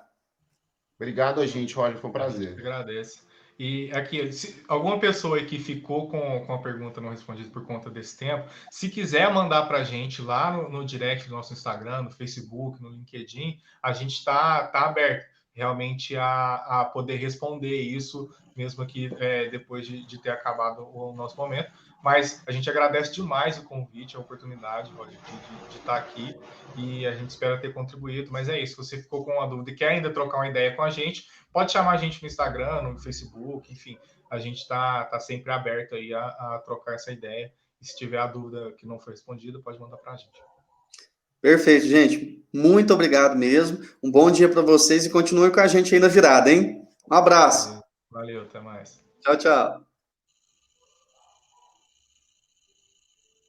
Obrigado a gente, Roger, foi um prazer. Eu agradeço. E aqui, se alguma pessoa aí que ficou com a pergunta não respondida por conta desse tempo, se quiser mandar para a gente lá no direct do nosso Instagram, no Facebook, no LinkedIn, a gente está aberto realmente a poder responder isso, mesmo aqui depois de ter acabado o nosso momento. Mas a gente agradece demais o convite, a oportunidade, Roger, de estar aqui, e a gente espera ter contribuído. Mas é isso, se você ficou com uma dúvida e quer ainda trocar uma ideia com a gente, pode chamar a gente no Instagram, no Facebook, enfim, a gente está sempre aberto aí a trocar essa ideia. E se tiver a dúvida que não foi respondida, pode mandar para a gente. Perfeito, gente. Muito obrigado mesmo. Um bom dia para vocês e continuem com a gente aí na virada, hein? Um abraço. Valeu, até mais. Tchau, tchau.